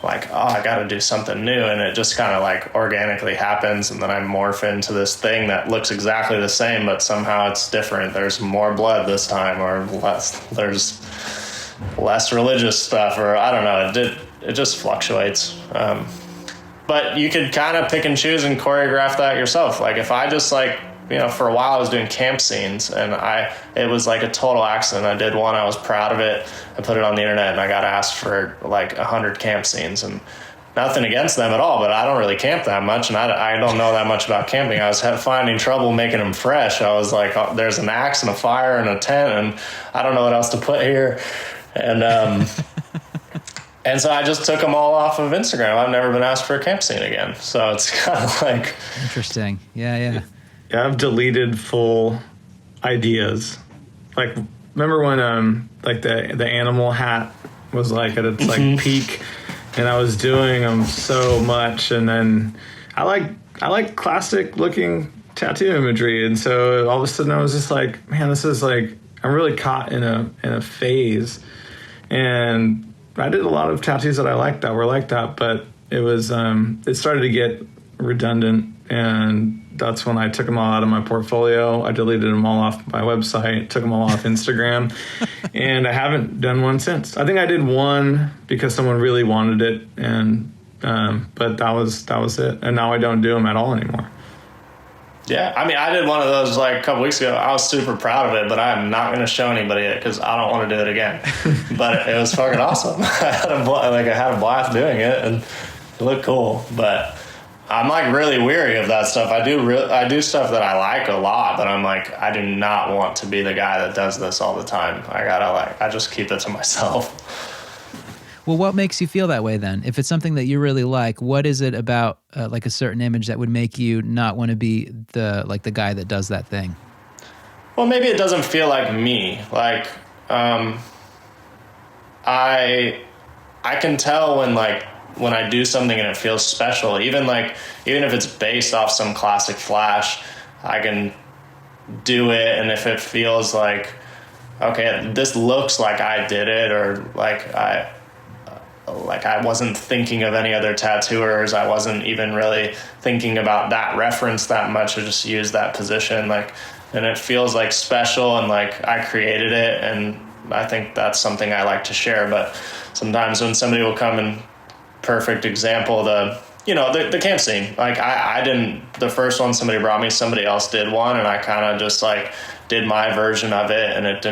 oh, I got to do something new, and it just kind of like organically happens, and then I morph into this thing that looks exactly the same, but somehow it's different. There's more blood this time, or less. There's less religious stuff, or I don't know. It just fluctuates. But you could kind of pick and choose and choreograph that yourself. Like if I just like, for a while I was doing camp scenes, and it was like a total accident. I did one, I was proud of it. I put it on the internet, and I got asked for like 100 camp scenes, and nothing against them at all, but I don't really camp that much, and I don't know that much about camping. I was finding trouble making them fresh. I was like, oh, there's an axe and a fire and a tent, and I don't know what else to put here. And and so I just took them all off of Instagram. I've never been asked for a camp scene again. So it's kind of like... Interesting. Yeah. Yeah, I've deleted full ideas. Like, remember when like the animal hat was like at its like peak, and I was doing them so much, and then I like classic looking tattoo imagery, and so all of a sudden I was just like, man, this is like, I'm really caught in a phase, and I did a lot of tattoos that I liked that were like that, but it was it started to get redundant, and that's when I took them all out of my portfolio. I deleted them all off my website, took them all off Instagram, and I haven't done one since. I think I did one because someone really wanted it, and but that was it. And now I don't do them at all anymore. Yeah, I mean, I did one of those like a couple weeks ago. I was super proud of it, but I'm not going to show anybody it because I don't want to do it again. But it was fucking awesome. I had a blast doing it, and it looked cool. But I'm like really weary of that stuff. I do stuff that I like a lot, but I'm like, I do not want to be the guy that does this all the time. I just keep it to myself. Well, what makes you feel that way then? If it's something that you really like, what is it about like a certain image that would make you not want to be the guy that does that thing? Well, maybe it doesn't feel like me. Like I can tell when I do something and it feels special, even if it's based off some classic flash, I can do it, and if it feels like, okay, this looks like I did it, or like I wasn't thinking of any other tattooers, I wasn't even really thinking about that reference that much, I just used that position, and it feels like special, and like I created it, and I think that's something I like to share. But sometimes when somebody will come and, perfect example, the the camp scene. Like I didn't, the first one somebody brought me, somebody else did one, and I kind of just like did my version of it, and it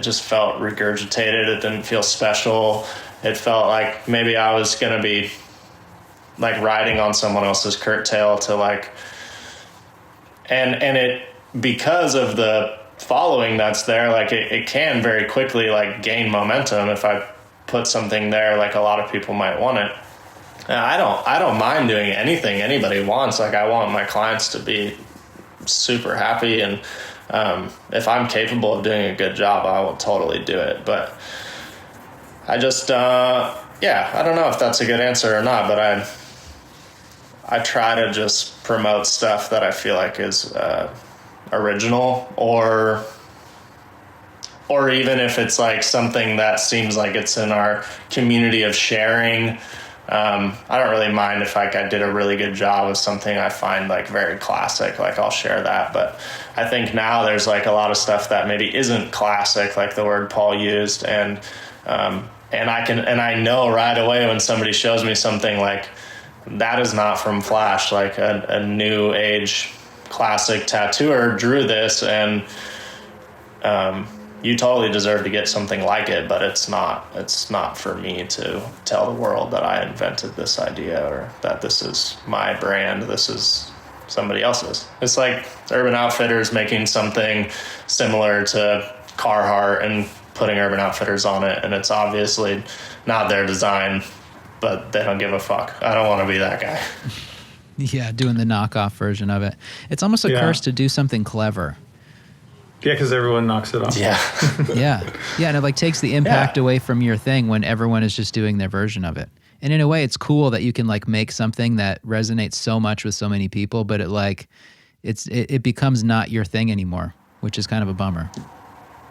just felt regurgitated. It didn't feel special. It felt like maybe I was going to be like riding on someone else's curtail to like, and it, because of the following that's there, like it can very quickly like gain momentum. If I put something there, like a lot of people might want it. I don't mind doing anything anybody wants. Like I want my clients to be super happy, and if I'm capable of doing a good job, I will totally do it. But I just I don't know if that's a good answer or not, but I try to just promote stuff that I feel like is original, or even if it's like something that seems like it's in our community of sharing. I don't really mind if like I did a really good job of something I find like very classic, like I'll share that. But I think now there's like a lot of stuff that maybe isn't classic, like the word Paul used, and I know right away when somebody shows me something like that is not from Flash, like a new age classic tattooer drew this, and you totally deserve to get something like it, but it's not for me to tell the world that I invented this idea or that this is my brand. This is somebody else's. It's like Urban Outfitters making something similar to Carhartt and putting Urban Outfitters on it, and it's obviously not their design, but they don't give a fuck. I don't want to be that guy. Yeah, doing the knockoff version of it. It's almost a curse to do something clever. Yeah, because everyone knocks it off. Yeah. Yeah, and it like takes the impact away from your thing when everyone is just doing their version of it. And in a way, it's cool that you can like make something that resonates so much with so many people, but it becomes not your thing anymore, which is kind of a bummer.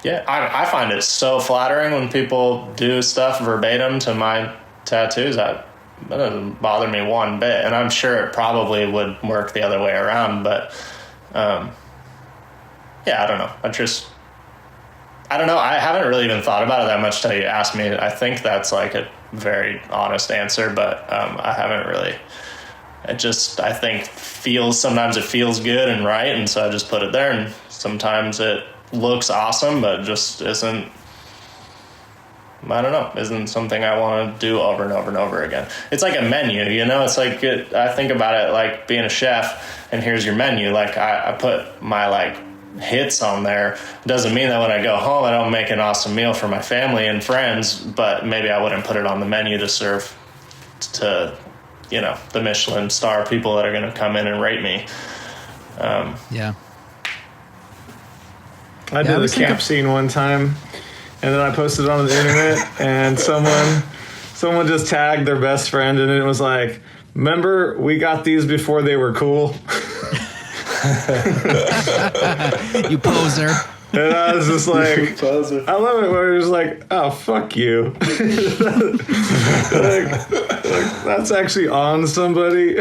Yeah, I find it so flattering when people do stuff verbatim to my tattoos. That doesn't bother me one bit, and I'm sure it probably would work the other way around, but yeah, I don't know. I don't know. I haven't really even thought about it that much till you asked me. I think that's like a very honest answer, but I haven't really. I think sometimes it feels good and right, and so I just put it there, and sometimes it looks awesome, but just isn't something I want to do over and over and over again. It's like a menu, it's like, I think about it like being a chef, and here's your menu. Like I put my like hits on there. Doesn't mean that when I go home I don't make an awesome meal for my family and friends, but maybe I wouldn't put it on the menu to serve to the Michelin star people that are going to come in and rate me. I did a camp scene one time, and then I posted it on the internet, and someone just tagged their best friend, and it was like, remember we got these before they were cool? You poser. And I was just like, I love it when it was like, oh, fuck you. like, that's actually on somebody.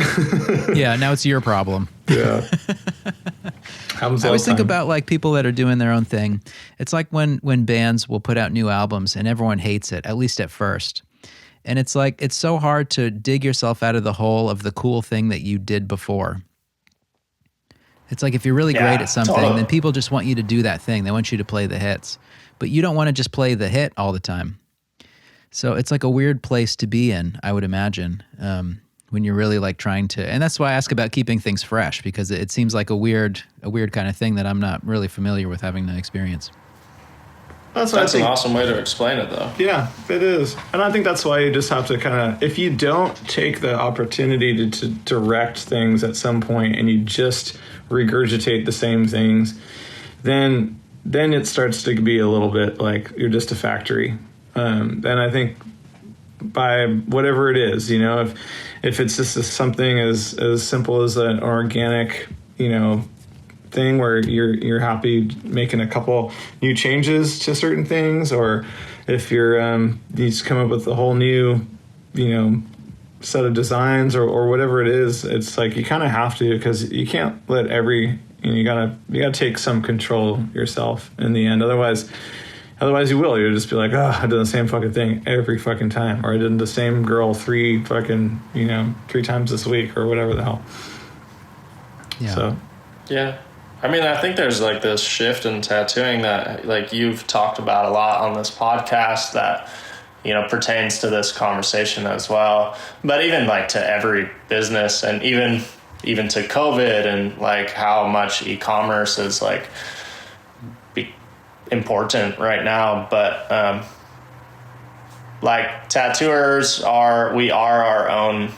Yeah, now it's your problem. Yeah. I always think about like people that are doing their own thing. It's like when bands will put out new albums and everyone hates it, at least at first. And it's like, it's so hard to dig yourself out of the hole of the cool thing that you did before. It's like if you're really great at something, then people just want you to do that thing. They want you to play the hits. But you don't want to just play the hit all the time. So it's like a weird place to be in, I would imagine, when you're really like trying to. And that's why I ask about keeping things fresh, because it seems like a weird kind of thing that I'm not really familiar with having the experience. That's an awesome way to explain it, though. Yeah, it is. And I think that's why you just have to kind of, if you don't take the opportunity to direct things at some point and you just regurgitate the same things, then it starts to be a little bit like you're just a factory. And I think by whatever it is, if it's just something as simple as an organic, thing where you're happy making a couple new changes to certain things, or if you're you just come up with a whole new set of designs or whatever it is, it's like you kind of have to, because you can't let you gotta take some control yourself in the end. Otherwise Otherwise you will. You'll just be like, oh, I did the same fucking thing every fucking time. Or I did the same girl three times this week or whatever the hell. Yeah. So. Yeah. I mean, I think there's like this shift in tattooing that like you've talked about a lot on this podcast that, pertains to this conversation as well. But even like to every business and even to COVID and like how much e-commerce is like important right now. But like tattooers we are our own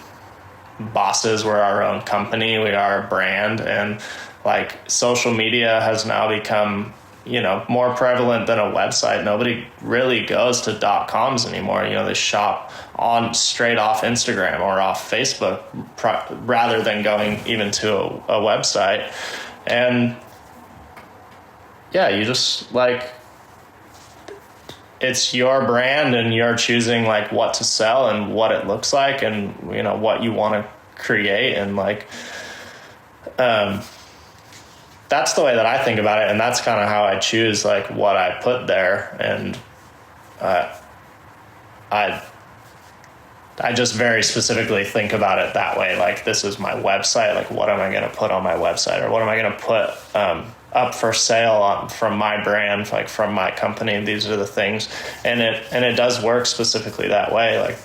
bosses. We're our own company. We are a brand. And like social media has now become, more prevalent than a website. Nobody really goes to .coms anymore. They shop on straight off Instagram or off Facebook rather than going even to a website. And yeah, you just like, it's your brand and you're choosing like what to sell and what it looks like and, what you want to create. And like, that's the way that I think about it. And that's kind of how I choose like what I put there. And, I just very specifically think about it that way. Like, this is my website. Like, what am I going to put on my website, or what am I going to put, up for sale from my brand, like from my company? These are the things. And it does work specifically that way. Like,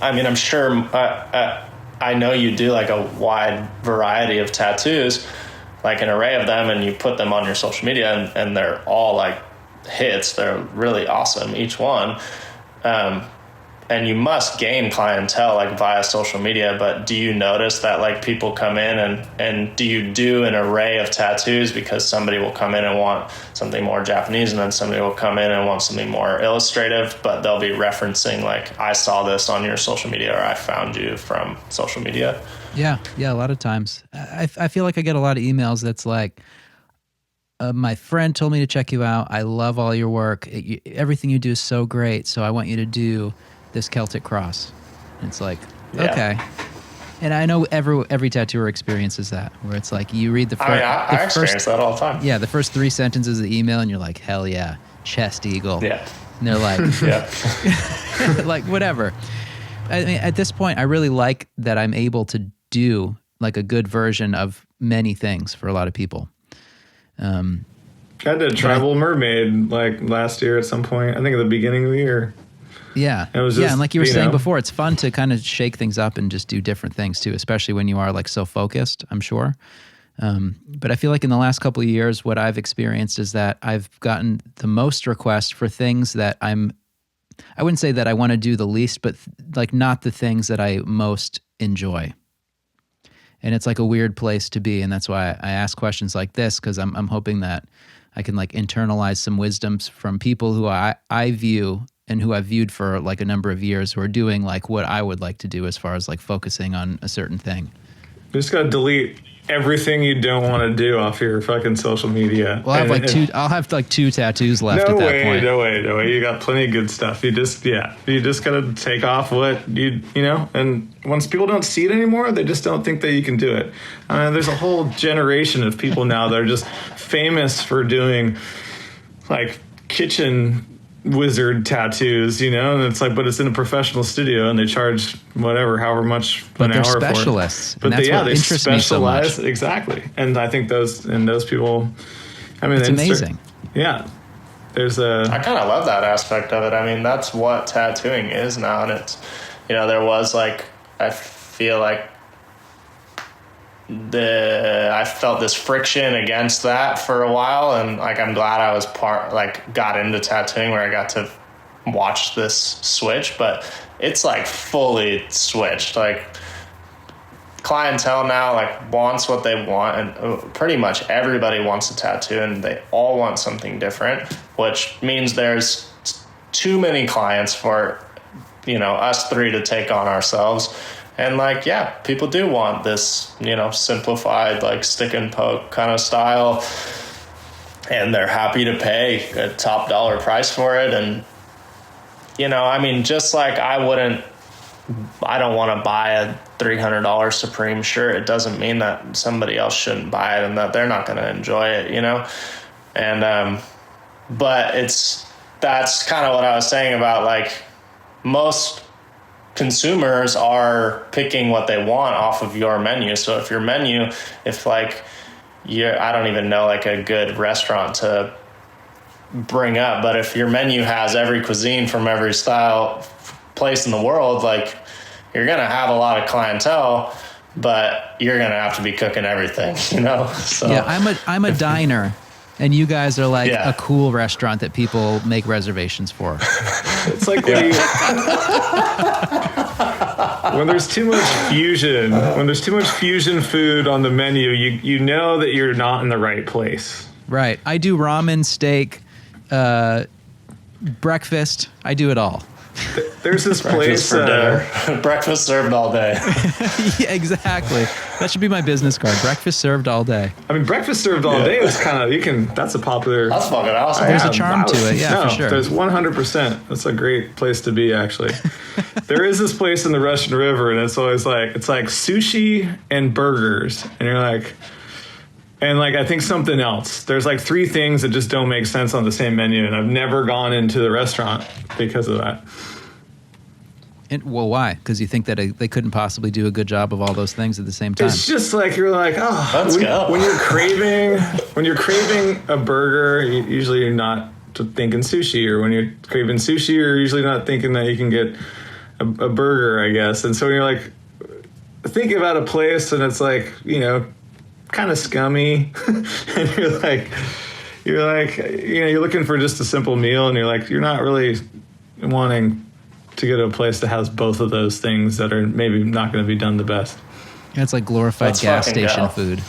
I mean, I'm sure, I know you do like a wide variety of tattoos, like an array of them, and you put them on your social media and they're all like hits. They're really awesome, each one. And you must gain clientele like via social media, but do you notice that like people come in and do you do an array of tattoos because somebody will come in and want something more Japanese, and then somebody will come in and want something more illustrative, but they'll be referencing like, I saw this on your social media, or I found you from social media? Yeah, a lot of times. I feel like I get a lot of emails that's like, my friend told me to check you out. I love all your work. Everything you do is so great, so I want you to do this Celtic cross. And it's like, okay. And I know every tattooer experiences that, where it's like you read the first... I experience that all the time. Yeah, the first 3 sentences of the email, and you're like, hell yeah, chest eagle. Yeah. And they're like... yeah. like, whatever. I mean, at this point, I really like that I'm able to do like a good version of many things for a lot of people. I did Tribal Mermaid like last year at some point. I think at the beginning of the year. Yeah. It was just, and like you were saying before, it's fun to kind of shake things up and just do different things too, especially when you are like so focused, I'm sure. But I feel like in the last couple of years, what I've experienced is that I've gotten the most requests for things that I wouldn't say that I want to do the least, but like not the things that I most enjoy. And it's like a weird place to be. And that's why I ask questions like this, because I'm hoping that I can like internalize some wisdoms from people who I view and who I've viewed for like a number of years, who are doing like what I would like to do as far as like focusing on a certain thing. You just got to delete everything you don't want to do off your fucking social media. Well, I'll have like 2 tattoos left at that point. No way. You got plenty of good stuff. You just got to take off what you know, and once people don't see it anymore, they just don't think that you can do it. I mean, there's a whole generation of people now that are just famous for doing like kitchen wizard tattoos, and it's like, but it's in a professional studio and they charge however much an hour for it. But they're specialists. But they specialize. So much. Exactly. And I think those people, I mean, it's amazing. Yeah. I kind of love that aspect of it. I mean, that's what tattooing is now. And it's, there was like, I feel like I felt this friction against that for a while, and like I'm glad I was got into tattooing where I got to watch this switch, but it's like fully switched. Like clientele now like wants what they want, and pretty much everybody wants a tattoo, and they all want something different, which means there's too many clients for us 3 to take on ourselves. And like, yeah, people do want this, simplified, like stick and poke kind of style. And they're happy to pay a top dollar price for it. And, I mean, just like I don't want to buy a $300 Supreme shirt. It doesn't mean that somebody else shouldn't buy it and that they're not going to enjoy it, And, but it's that's kind of what I was saying about like most consumers are picking what they want off of your menu. So if your menu, if like I don't even know like a good restaurant to bring up, but if your menu has every cuisine from every style place in the world, like you're going to have a lot of clientele, but you're going to have to be cooking everything, you know? So yeah, I'm a diner. And you guys are like Yeah. a cool restaurant that people make reservations for. It's like when there's too much fusion food on the menu, you know that you're not in the right place. Right. I do ramen, steak, breakfast. I do it all. There's this place for dinner. Breakfast served all day. Yeah, exactly. That should be my business card. Breakfast served all day. I mean, breakfast served all day is kind of, that's a popular. That's fucking awesome. There's a charm to it, yeah, for sure. There's 100%. That's a great place to be, actually. There is this place in the Russian River, and it's always like, it's like sushi and burgers. And you're like, and like, I think something else. There's like 3 things that just don't make sense on the same menu, and I've never gone into the restaurant because of that. And, well, why? Because you think that they couldn't possibly do a good job of all those things at the same time. It's just like you're like, Let's go. when you're craving a burger, usually you're not thinking sushi, or when you're craving sushi, you're usually not thinking that you can get a burger, I guess. And so you're like thinking about a place, and it's like, you know, kind of scummy, and you're like, you know, you're looking for just a simple meal, and you're like, you're not really wanting to go to a place that has both of those things that are maybe not going to be done the best. Yeah, it's like glorified Let's gas fucking station go. food.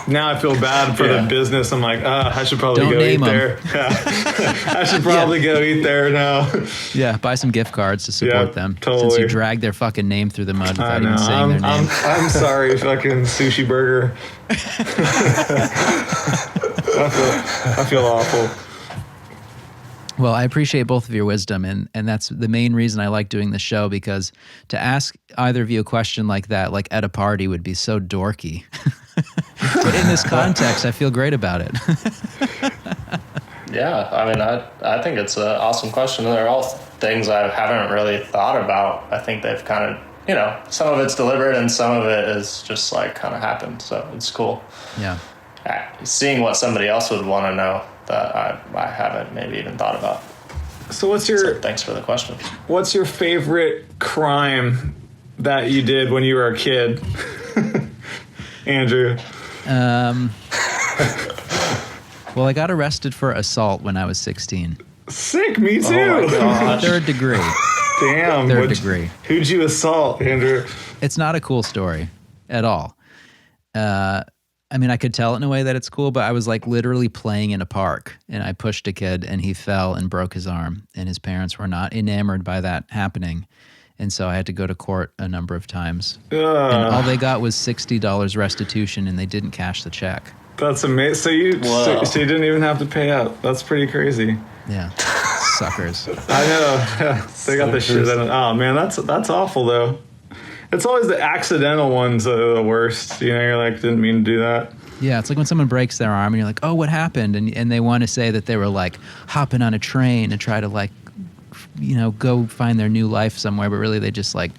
Now I feel bad for the business. I'm like, I should probably Don't go name eat 'em. there. I should probably go eat there now. Yeah, buy some gift cards to support Yeah, them. totally. Since you dragged their fucking name through the mud I without know. even saying their name. I'm sorry, fucking sushi burger. I feel awful. Well, I appreciate both of your wisdom, and that's the main reason I like doing the show, because to ask either of you a question like that, like at a party, would be so dorky. But in this context, I feel great about it. Yeah, I mean, I think it's an awesome question. They're all things I haven't really thought about. I think they've kind of, you know, some of it's deliberate and some of it is just like kind of happened. So it's cool. Yeah. Seeing what somebody else would want to know that I haven't maybe even thought about. So So thanks for the question. what's your favorite crime that you did when you were a kid, Andrew? Well, I got arrested for assault when I was 16. Sick, me too. Oh my gosh. Third degree. Damn. Third degree. Who'd you assault, Andrew? It's not a cool story at all. I mean, I could tell it in a way that it's cool, but I was like literally playing in a park, and I pushed a kid and he fell and broke his arm, and his parents were not enamored by that happening. And so I had to go to court a number of times. And all they got was $60 restitution, and they didn't cash the check. That's amazing. So you didn't even have to pay out. That's pretty crazy. Yeah. Suckers. I know. They got the shit. Oh man, that's awful though. It's always the accidental ones that are the worst. You know, you're like, didn't mean to do that. Yeah, it's like when someone breaks their arm and you're like, oh, what happened? And they want to say that they were like hopping on a train and try to like, you know, go find their new life somewhere, but really they just like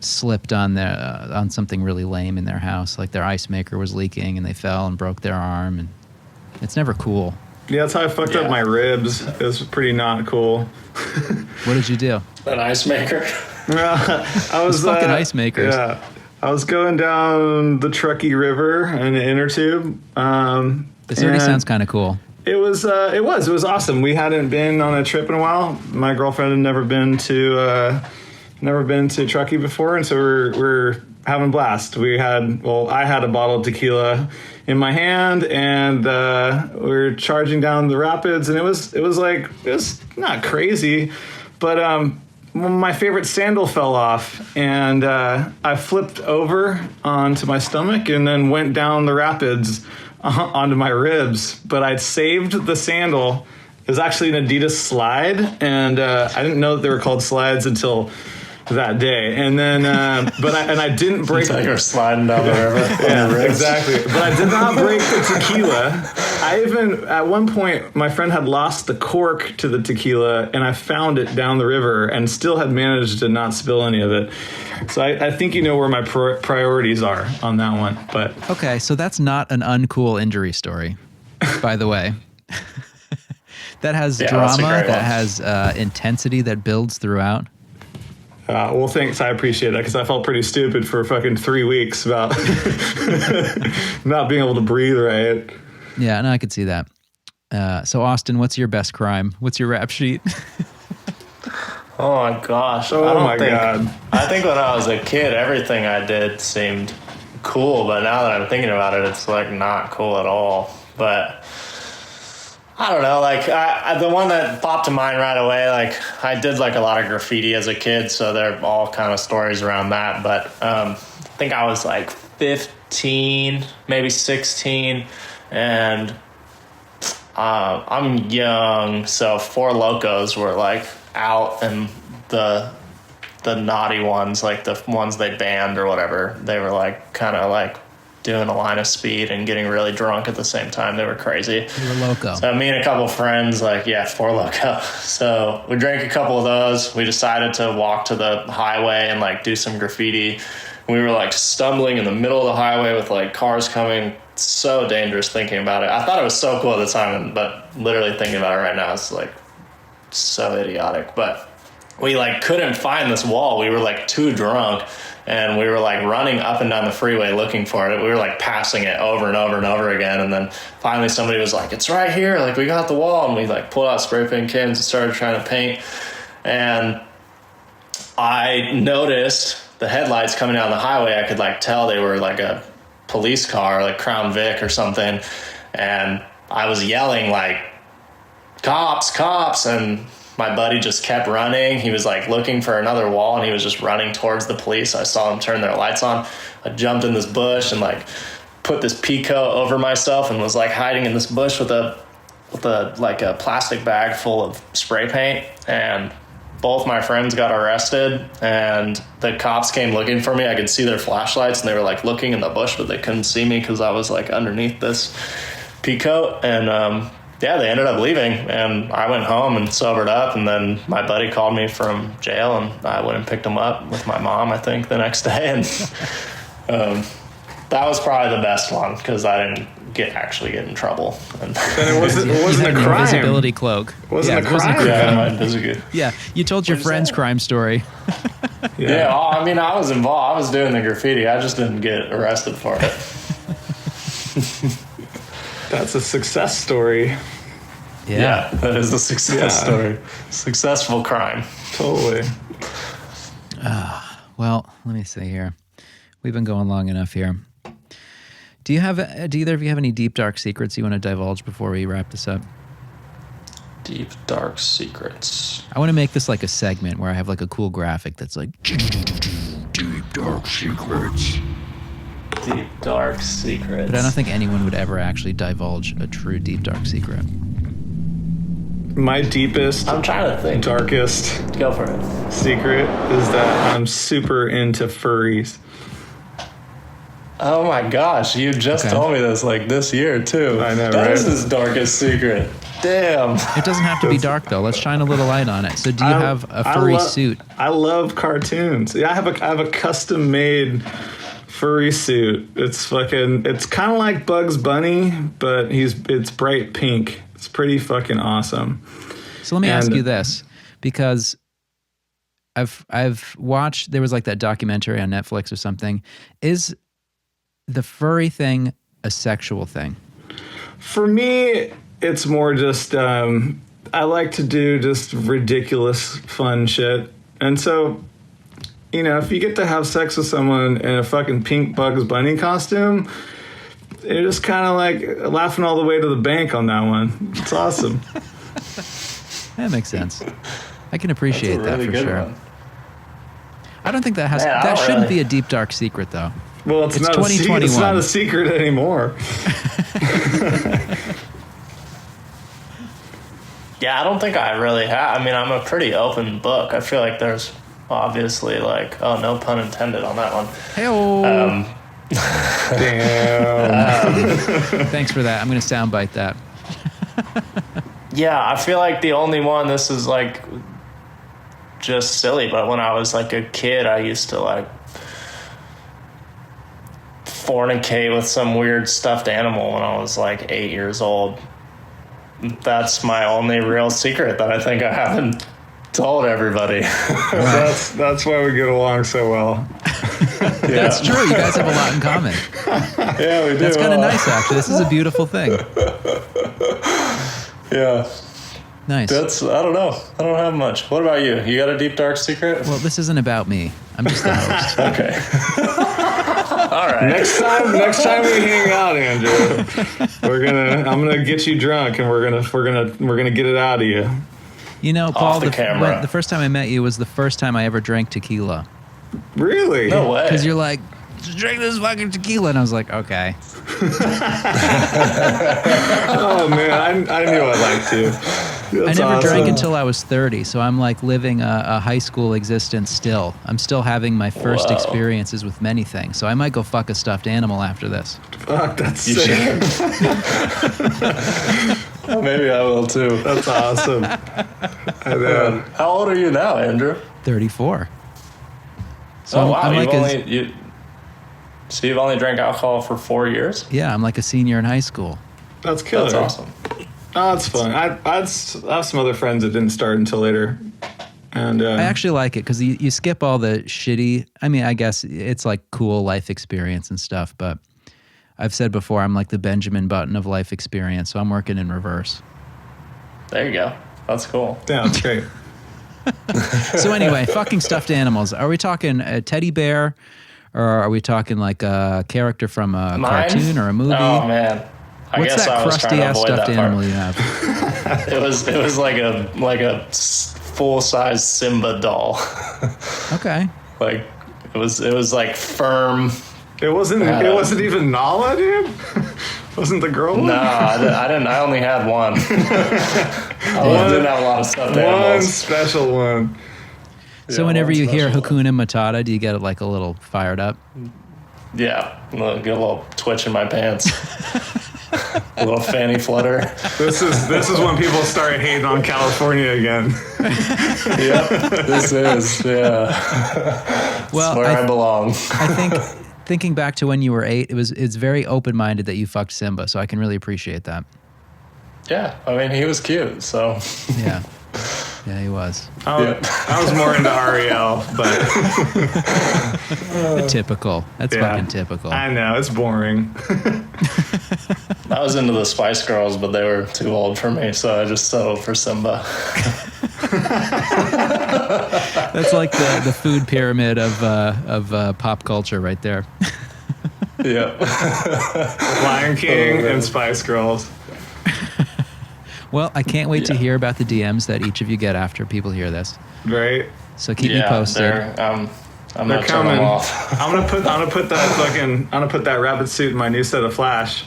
slipped on on something really lame in their house. Like their ice maker was leaking and they fell and broke their arm, and it's never cool. Yeah, that's how I fucked up my ribs. It was pretty not cool. What did you do? An ice maker. I was fucking ice makers. Yeah, I was going down the Truckee River in an inner tube. This already sounds kind of cool. It was awesome. We hadn't been on a trip in a while. My girlfriend had never been to Truckee before, and so we're having a blast. I had a bottle of tequila in my hand, and we were charging down the rapids, and it was not crazy, but my favorite sandal fell off, and I flipped over onto my stomach and then went down the rapids onto my ribs. But I'd saved the sandal. It was actually an Adidas slide, and I didn't know that they were called slides until that day, and then I didn't break. It's like you're sliding down the river. Yeah, exactly. But I did not break the tequila. I even at one point my friend had lost the cork to the tequila, and I found it down the river, and still had managed to not spill any of it. So I think you know where my priorities are on that one. But okay, so that's not an uncool injury story, by the way. That has drama, that has intensity that builds throughout. Well, thanks. I appreciate that because I felt pretty stupid for fucking 3 weeks about not being able to breathe right. Yeah, no, I could see that. So, Austin, what's your best crime? What's your rap sheet? Oh my gosh! God! I think when I was a kid, everything I did seemed cool, but now that I'm thinking about it, it's like not cool at all. But I don't know, like the one that popped to mind right away, like I did like a lot of graffiti as a kid, so they're all kind of stories around that. But I think I was like 15, maybe 16, and I'm young, so Four Locos were like out, and the naughty ones, like the ones they banned or whatever, they were like kind of like doing a line of speed and getting really drunk at the same time. They were crazy. You were loco. So me and a couple of friends, like, yeah, Four Loco. So we drank a couple of those. We decided to walk to the highway and like do some graffiti. We were like stumbling in the middle of the highway with like cars coming. So dangerous thinking about it. I thought it was so cool at the time, but literally thinking about it right now, it's like so idiotic. But we like couldn't find this wall. We were like too drunk, and we were like running up and down the freeway looking for it. We were like passing it over and over and over again, and then finally somebody was like, it's right here, like we got the wall. And we like pulled out spray paint cans and started trying to paint, and I noticed the headlights coming down the highway. I could like tell they were like a police car, like Crown Vic or something, and I was yelling like, cops, cops, and my buddy just kept running. He was like looking for another wall, and he was just running towards the police. I saw them turn their lights on. I jumped in this bush and like put this pea coat over myself and was like hiding in this bush with a like a plastic bag full of spray paint. And both my friends got arrested, and the cops came looking for me. I could see their flashlights, and they were like looking in the bush, but they couldn't see me because I was like underneath this pea coat. And yeah, they ended up leaving, and I went home and sobered up, and then my buddy called me from jail, and I went and picked him up with my mom, I think, the next day. And that was probably the best one because I didn't actually get in trouble. And it wasn't a crime. Invisibility cloak. It wasn't a crime. Yeah, you told your friend's crime story. Yeah, I mean, I was involved. I was doing the graffiti. I just didn't get arrested for it. That's a success story. Yeah, that is a success story. Successful crime. Totally. Well, let me see here. We've been going long enough here. Do either of you have any deep, dark secrets you want to divulge before we wrap this up? Deep, dark secrets. I want to make this like a segment where I have like a cool graphic that's like deep, dark secrets. Deep, dark secrets. But I don't think anyone would ever actually divulge a true deep, dark secret. My deepest, I'm trying to think. Darkest Go for it. secret is that I'm super into furries. Oh my gosh, you just told me this like this year too. I know, That right? is his darkest secret. Damn. It doesn't have to be dark though. Let's shine a little light on it. So do you have a furry suit? I love cartoons. Yeah, I have a custom made furry suit. It's kind of like Bugs Bunny, but it's bright pink. It's pretty fucking awesome. So let me ask you this, because I've watched, there was like that documentary on Netflix or something. Is the furry thing a sexual thing? For me, it's more just I like to do just ridiculous fun shit. And so, you know, if you get to have sex with someone in a fucking pink Bugs Bunny costume, you're just kind of like laughing all the way to the bank on that one. It's awesome. That makes sense. I can appreciate That's a really that for good sure. one. I don't think that shouldn't be a deep, dark secret though. Well, it's not 2021. It's not a secret anymore. Yeah, I don't think I really have. I mean, I'm a pretty open book. I feel like there's obviously, like, oh, no pun intended on that one. Hey-oh. Damn. Thanks for that. I'm going to soundbite that. Yeah, I feel like the only one, this is like just silly, but when I was like a kid, I used to like fornicate with some weird stuffed animal when I was like 8 years old. That's my only real secret that I think I haven't told everybody. That's why we get along so well. That's true. You guys have a lot in common. Yeah, we do. That's kind of nice, actually. This is a beautiful thing. Yeah. Nice. I don't know. I don't have much. What about you? You got a deep, dark secret? Well, this isn't about me. I'm just the host. Okay. All right. Next time we hang out, Andrew, I'm gonna get you drunk and we're gonna get it out of you. You know, Paul, camera. the first time I met you was the first time I ever drank tequila. Really? No way. Because you're like, just drink this fucking tequila. And I was like, okay. Oh, man. I knew I'd like to. I never drank until I was 30. So I'm like living a high school existence still. I'm still having my first experiences with many things. So I might go fuck a stuffed animal after this. Fuck, that's sick. Maybe I will too. That's awesome. How old are you now, Andrew? 34. So Oh, wow. I'm like So you've only drank alcohol for 4 years? yeah, I'm like a senior in high school. That's killer. That's awesome. Oh, that's fun. I have some other friends that didn't start until later. And I actually like it because you skip all the shitty, I mean, I guess it's like cool life experience and stuff, but I've said before, I'm like the Benjamin Button of life experience, so I'm working in reverse. There you go. That's cool. yeah, that's great. So anyway, fucking stuffed animals. Are we talking a teddy bear, or are we talking like a character from a cartoon or a movie? Oh man, What's guess that I was trying crusty to ass avoid stuffed that part. animal you have? It was like a full size Simba doll. Okay. Like it was like firm. It wasn't even Nala, dude. Wasn't the girl one? No, I didn't. I only had one. I didn't have a lot of stuffed One animals. special one. So Yeah, whenever one you hear special one. Hakuna Matata, do you get like a little fired up? Yeah, get a little twitch in my pants. A little fanny flutter. This is when people start hating on California again. Yep, this is Well, where I belong. I think thinking back to when you were 8, it's very open-minded that you fucked Simba, so I can really appreciate that. Yeah, I mean he was cute, so Yeah. Yeah, he was. I was more into Ariel, but Typical. That's yeah. fucking typical. I know, it's boring. I was into the Spice Girls, but they were too old for me, so I just settled for Simba. That's like the food pyramid of pop culture right there. Yeah. Lion King and Spice Girls. Well, I can't wait to hear about the DMs that each of you get after people hear this. Right? So keep me posted. I'm They're not turning coming. them off. I'm gonna put that rabbit suit in my new set of Flash.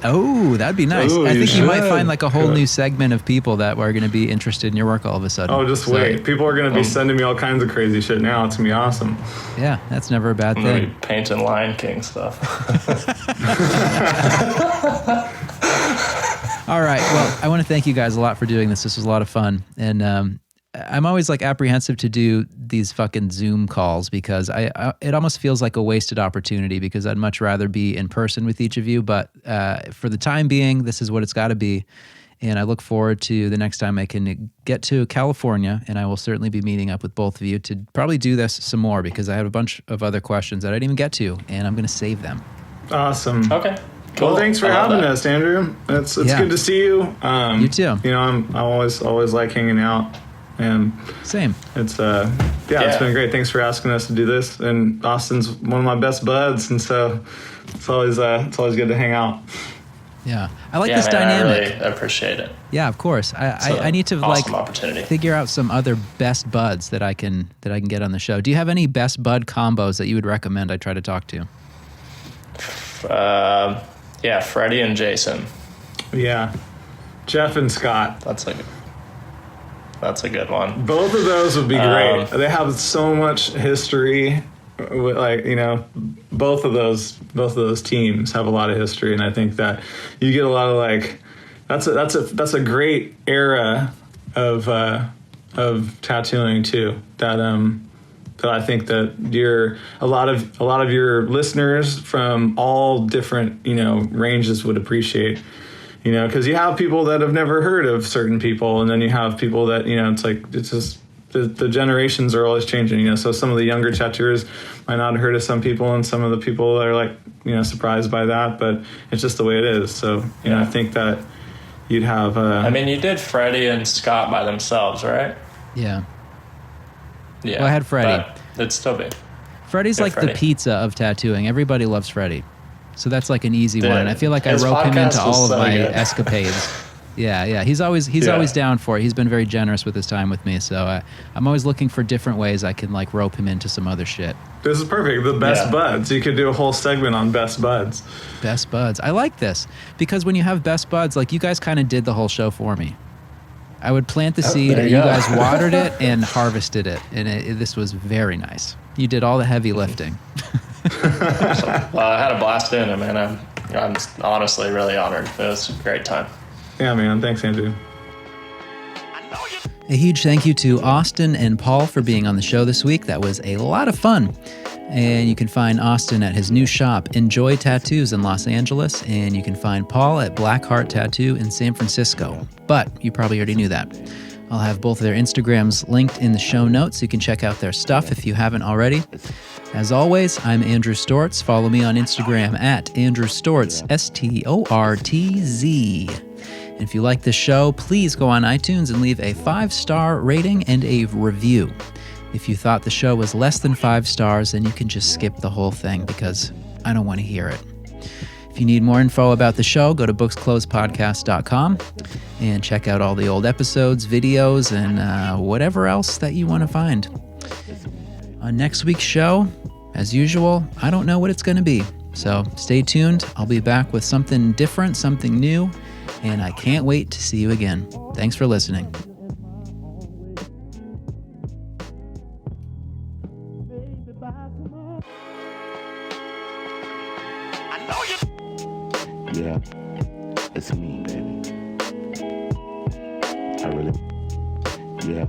Oh, that'd be nice. Ooh, I think you might should. find like a whole new segment of people that are going to be interested in your work all of a sudden. Oh, just So, wait. People are gonna be sending me all kinds of crazy shit now. It's gonna be awesome. Yeah, that's never a bad I'm gonna thing. be painting Lion King stuff. All right. Well, I want to thank you guys a lot for doing this. This was a lot of fun. And I'm always like apprehensive to do these fucking Zoom calls because it almost feels like a wasted opportunity because I'd much rather be in person with each of you. But for the time being, this is what it's got to be. And I look forward to the next time I can get to California, and I will certainly be meeting up with both of you to probably do this some more because I have a bunch of other questions that I didn't even get to, and I'm going to save them. Awesome. Okay. Cool. Well, thanks for I love having that. us, Andrew. It's Yeah. good to see you. You too. You know, I'm always like hanging out, and Same. it's it's been great. Thanks for asking us to do this. And Austin's one of my best buds, and so it's always good to hang out. Yeah. I like Yeah, this man, dynamic. I really appreciate it. Yeah, of course. I need to awesome like opportunity. figure out some other best buds that I can get on the show. Do you have any best bud combos that you would recommend I try to talk to? Yeah, Freddie and Jason. Yeah, Jeff and Scott. That's like That's a good one. Both of those would be great. They have so much history. Like, you know, both of those teams have a lot of history, and I think that you get a lot of like that's a great era of tattooing too. That I think that a lot of your listeners from all different, you know, ranges would appreciate. You know, because you have people that have never heard of certain people, and then you have people that, you know, it's just the generations are always changing. You know, so some of the younger tattooers might not have heard of some people, and some of the people are like, you know, surprised by that. But it's just the way it is. So, you know, I think that you'd have. I mean, you did Freddie and Scott by themselves, right? Yeah. Yeah. Well, I had Freddie. But it'd still be. Freddie's like Freddie. the pizza of tattooing. Everybody loves Freddie. So that's like an easy one. And I feel like I his rope him podcast into all was of so my good. escapades. Yeah. He's always down for it. He's been very generous with his time with me. So I'm always looking for different ways I can like rope him into some other shit. This is perfect. The best Yeah. buds. You could do a whole segment on best buds. Best buds. I like this because when you have best buds, like you guys kind of did the whole show for me. I would plant the seed, there you you go. guys watered it and harvested it. And this was very nice. You did all the heavy lifting. Well, I had a blast doing it, man. I'm honestly really honored. It was a great time. Yeah, man. Thanks, Andrew. A huge thank you to Austin and Paul for being on the show this week. That was a lot of fun. And you can find Austin at his new shop, Enjoy Tattoos in Los Angeles. And you can find Paul at Blackheart Tattoo in San Francisco. But you probably already knew that. I'll have both of their Instagrams linked in the show notes so you can check out their stuff if you haven't already. As always, I'm Andrew Stortz. Follow me on Instagram at Andrew Stortz, STORTZ. And if you like this show, please go on iTunes and leave a 5-star rating and a review. If you thought the show was less than 5 stars, then you can just skip the whole thing because I don't want to hear it. If you need more info about the show, go to booksclosepodcast.com and check out all the old episodes, videos, and whatever else that you want to find. On next week's show, as usual, I don't know what it's going to be. So stay tuned. I'll be back with something different, something new, and I can't wait to see you again. Thanks for listening. Yeah, it's me, baby. I really, yeah.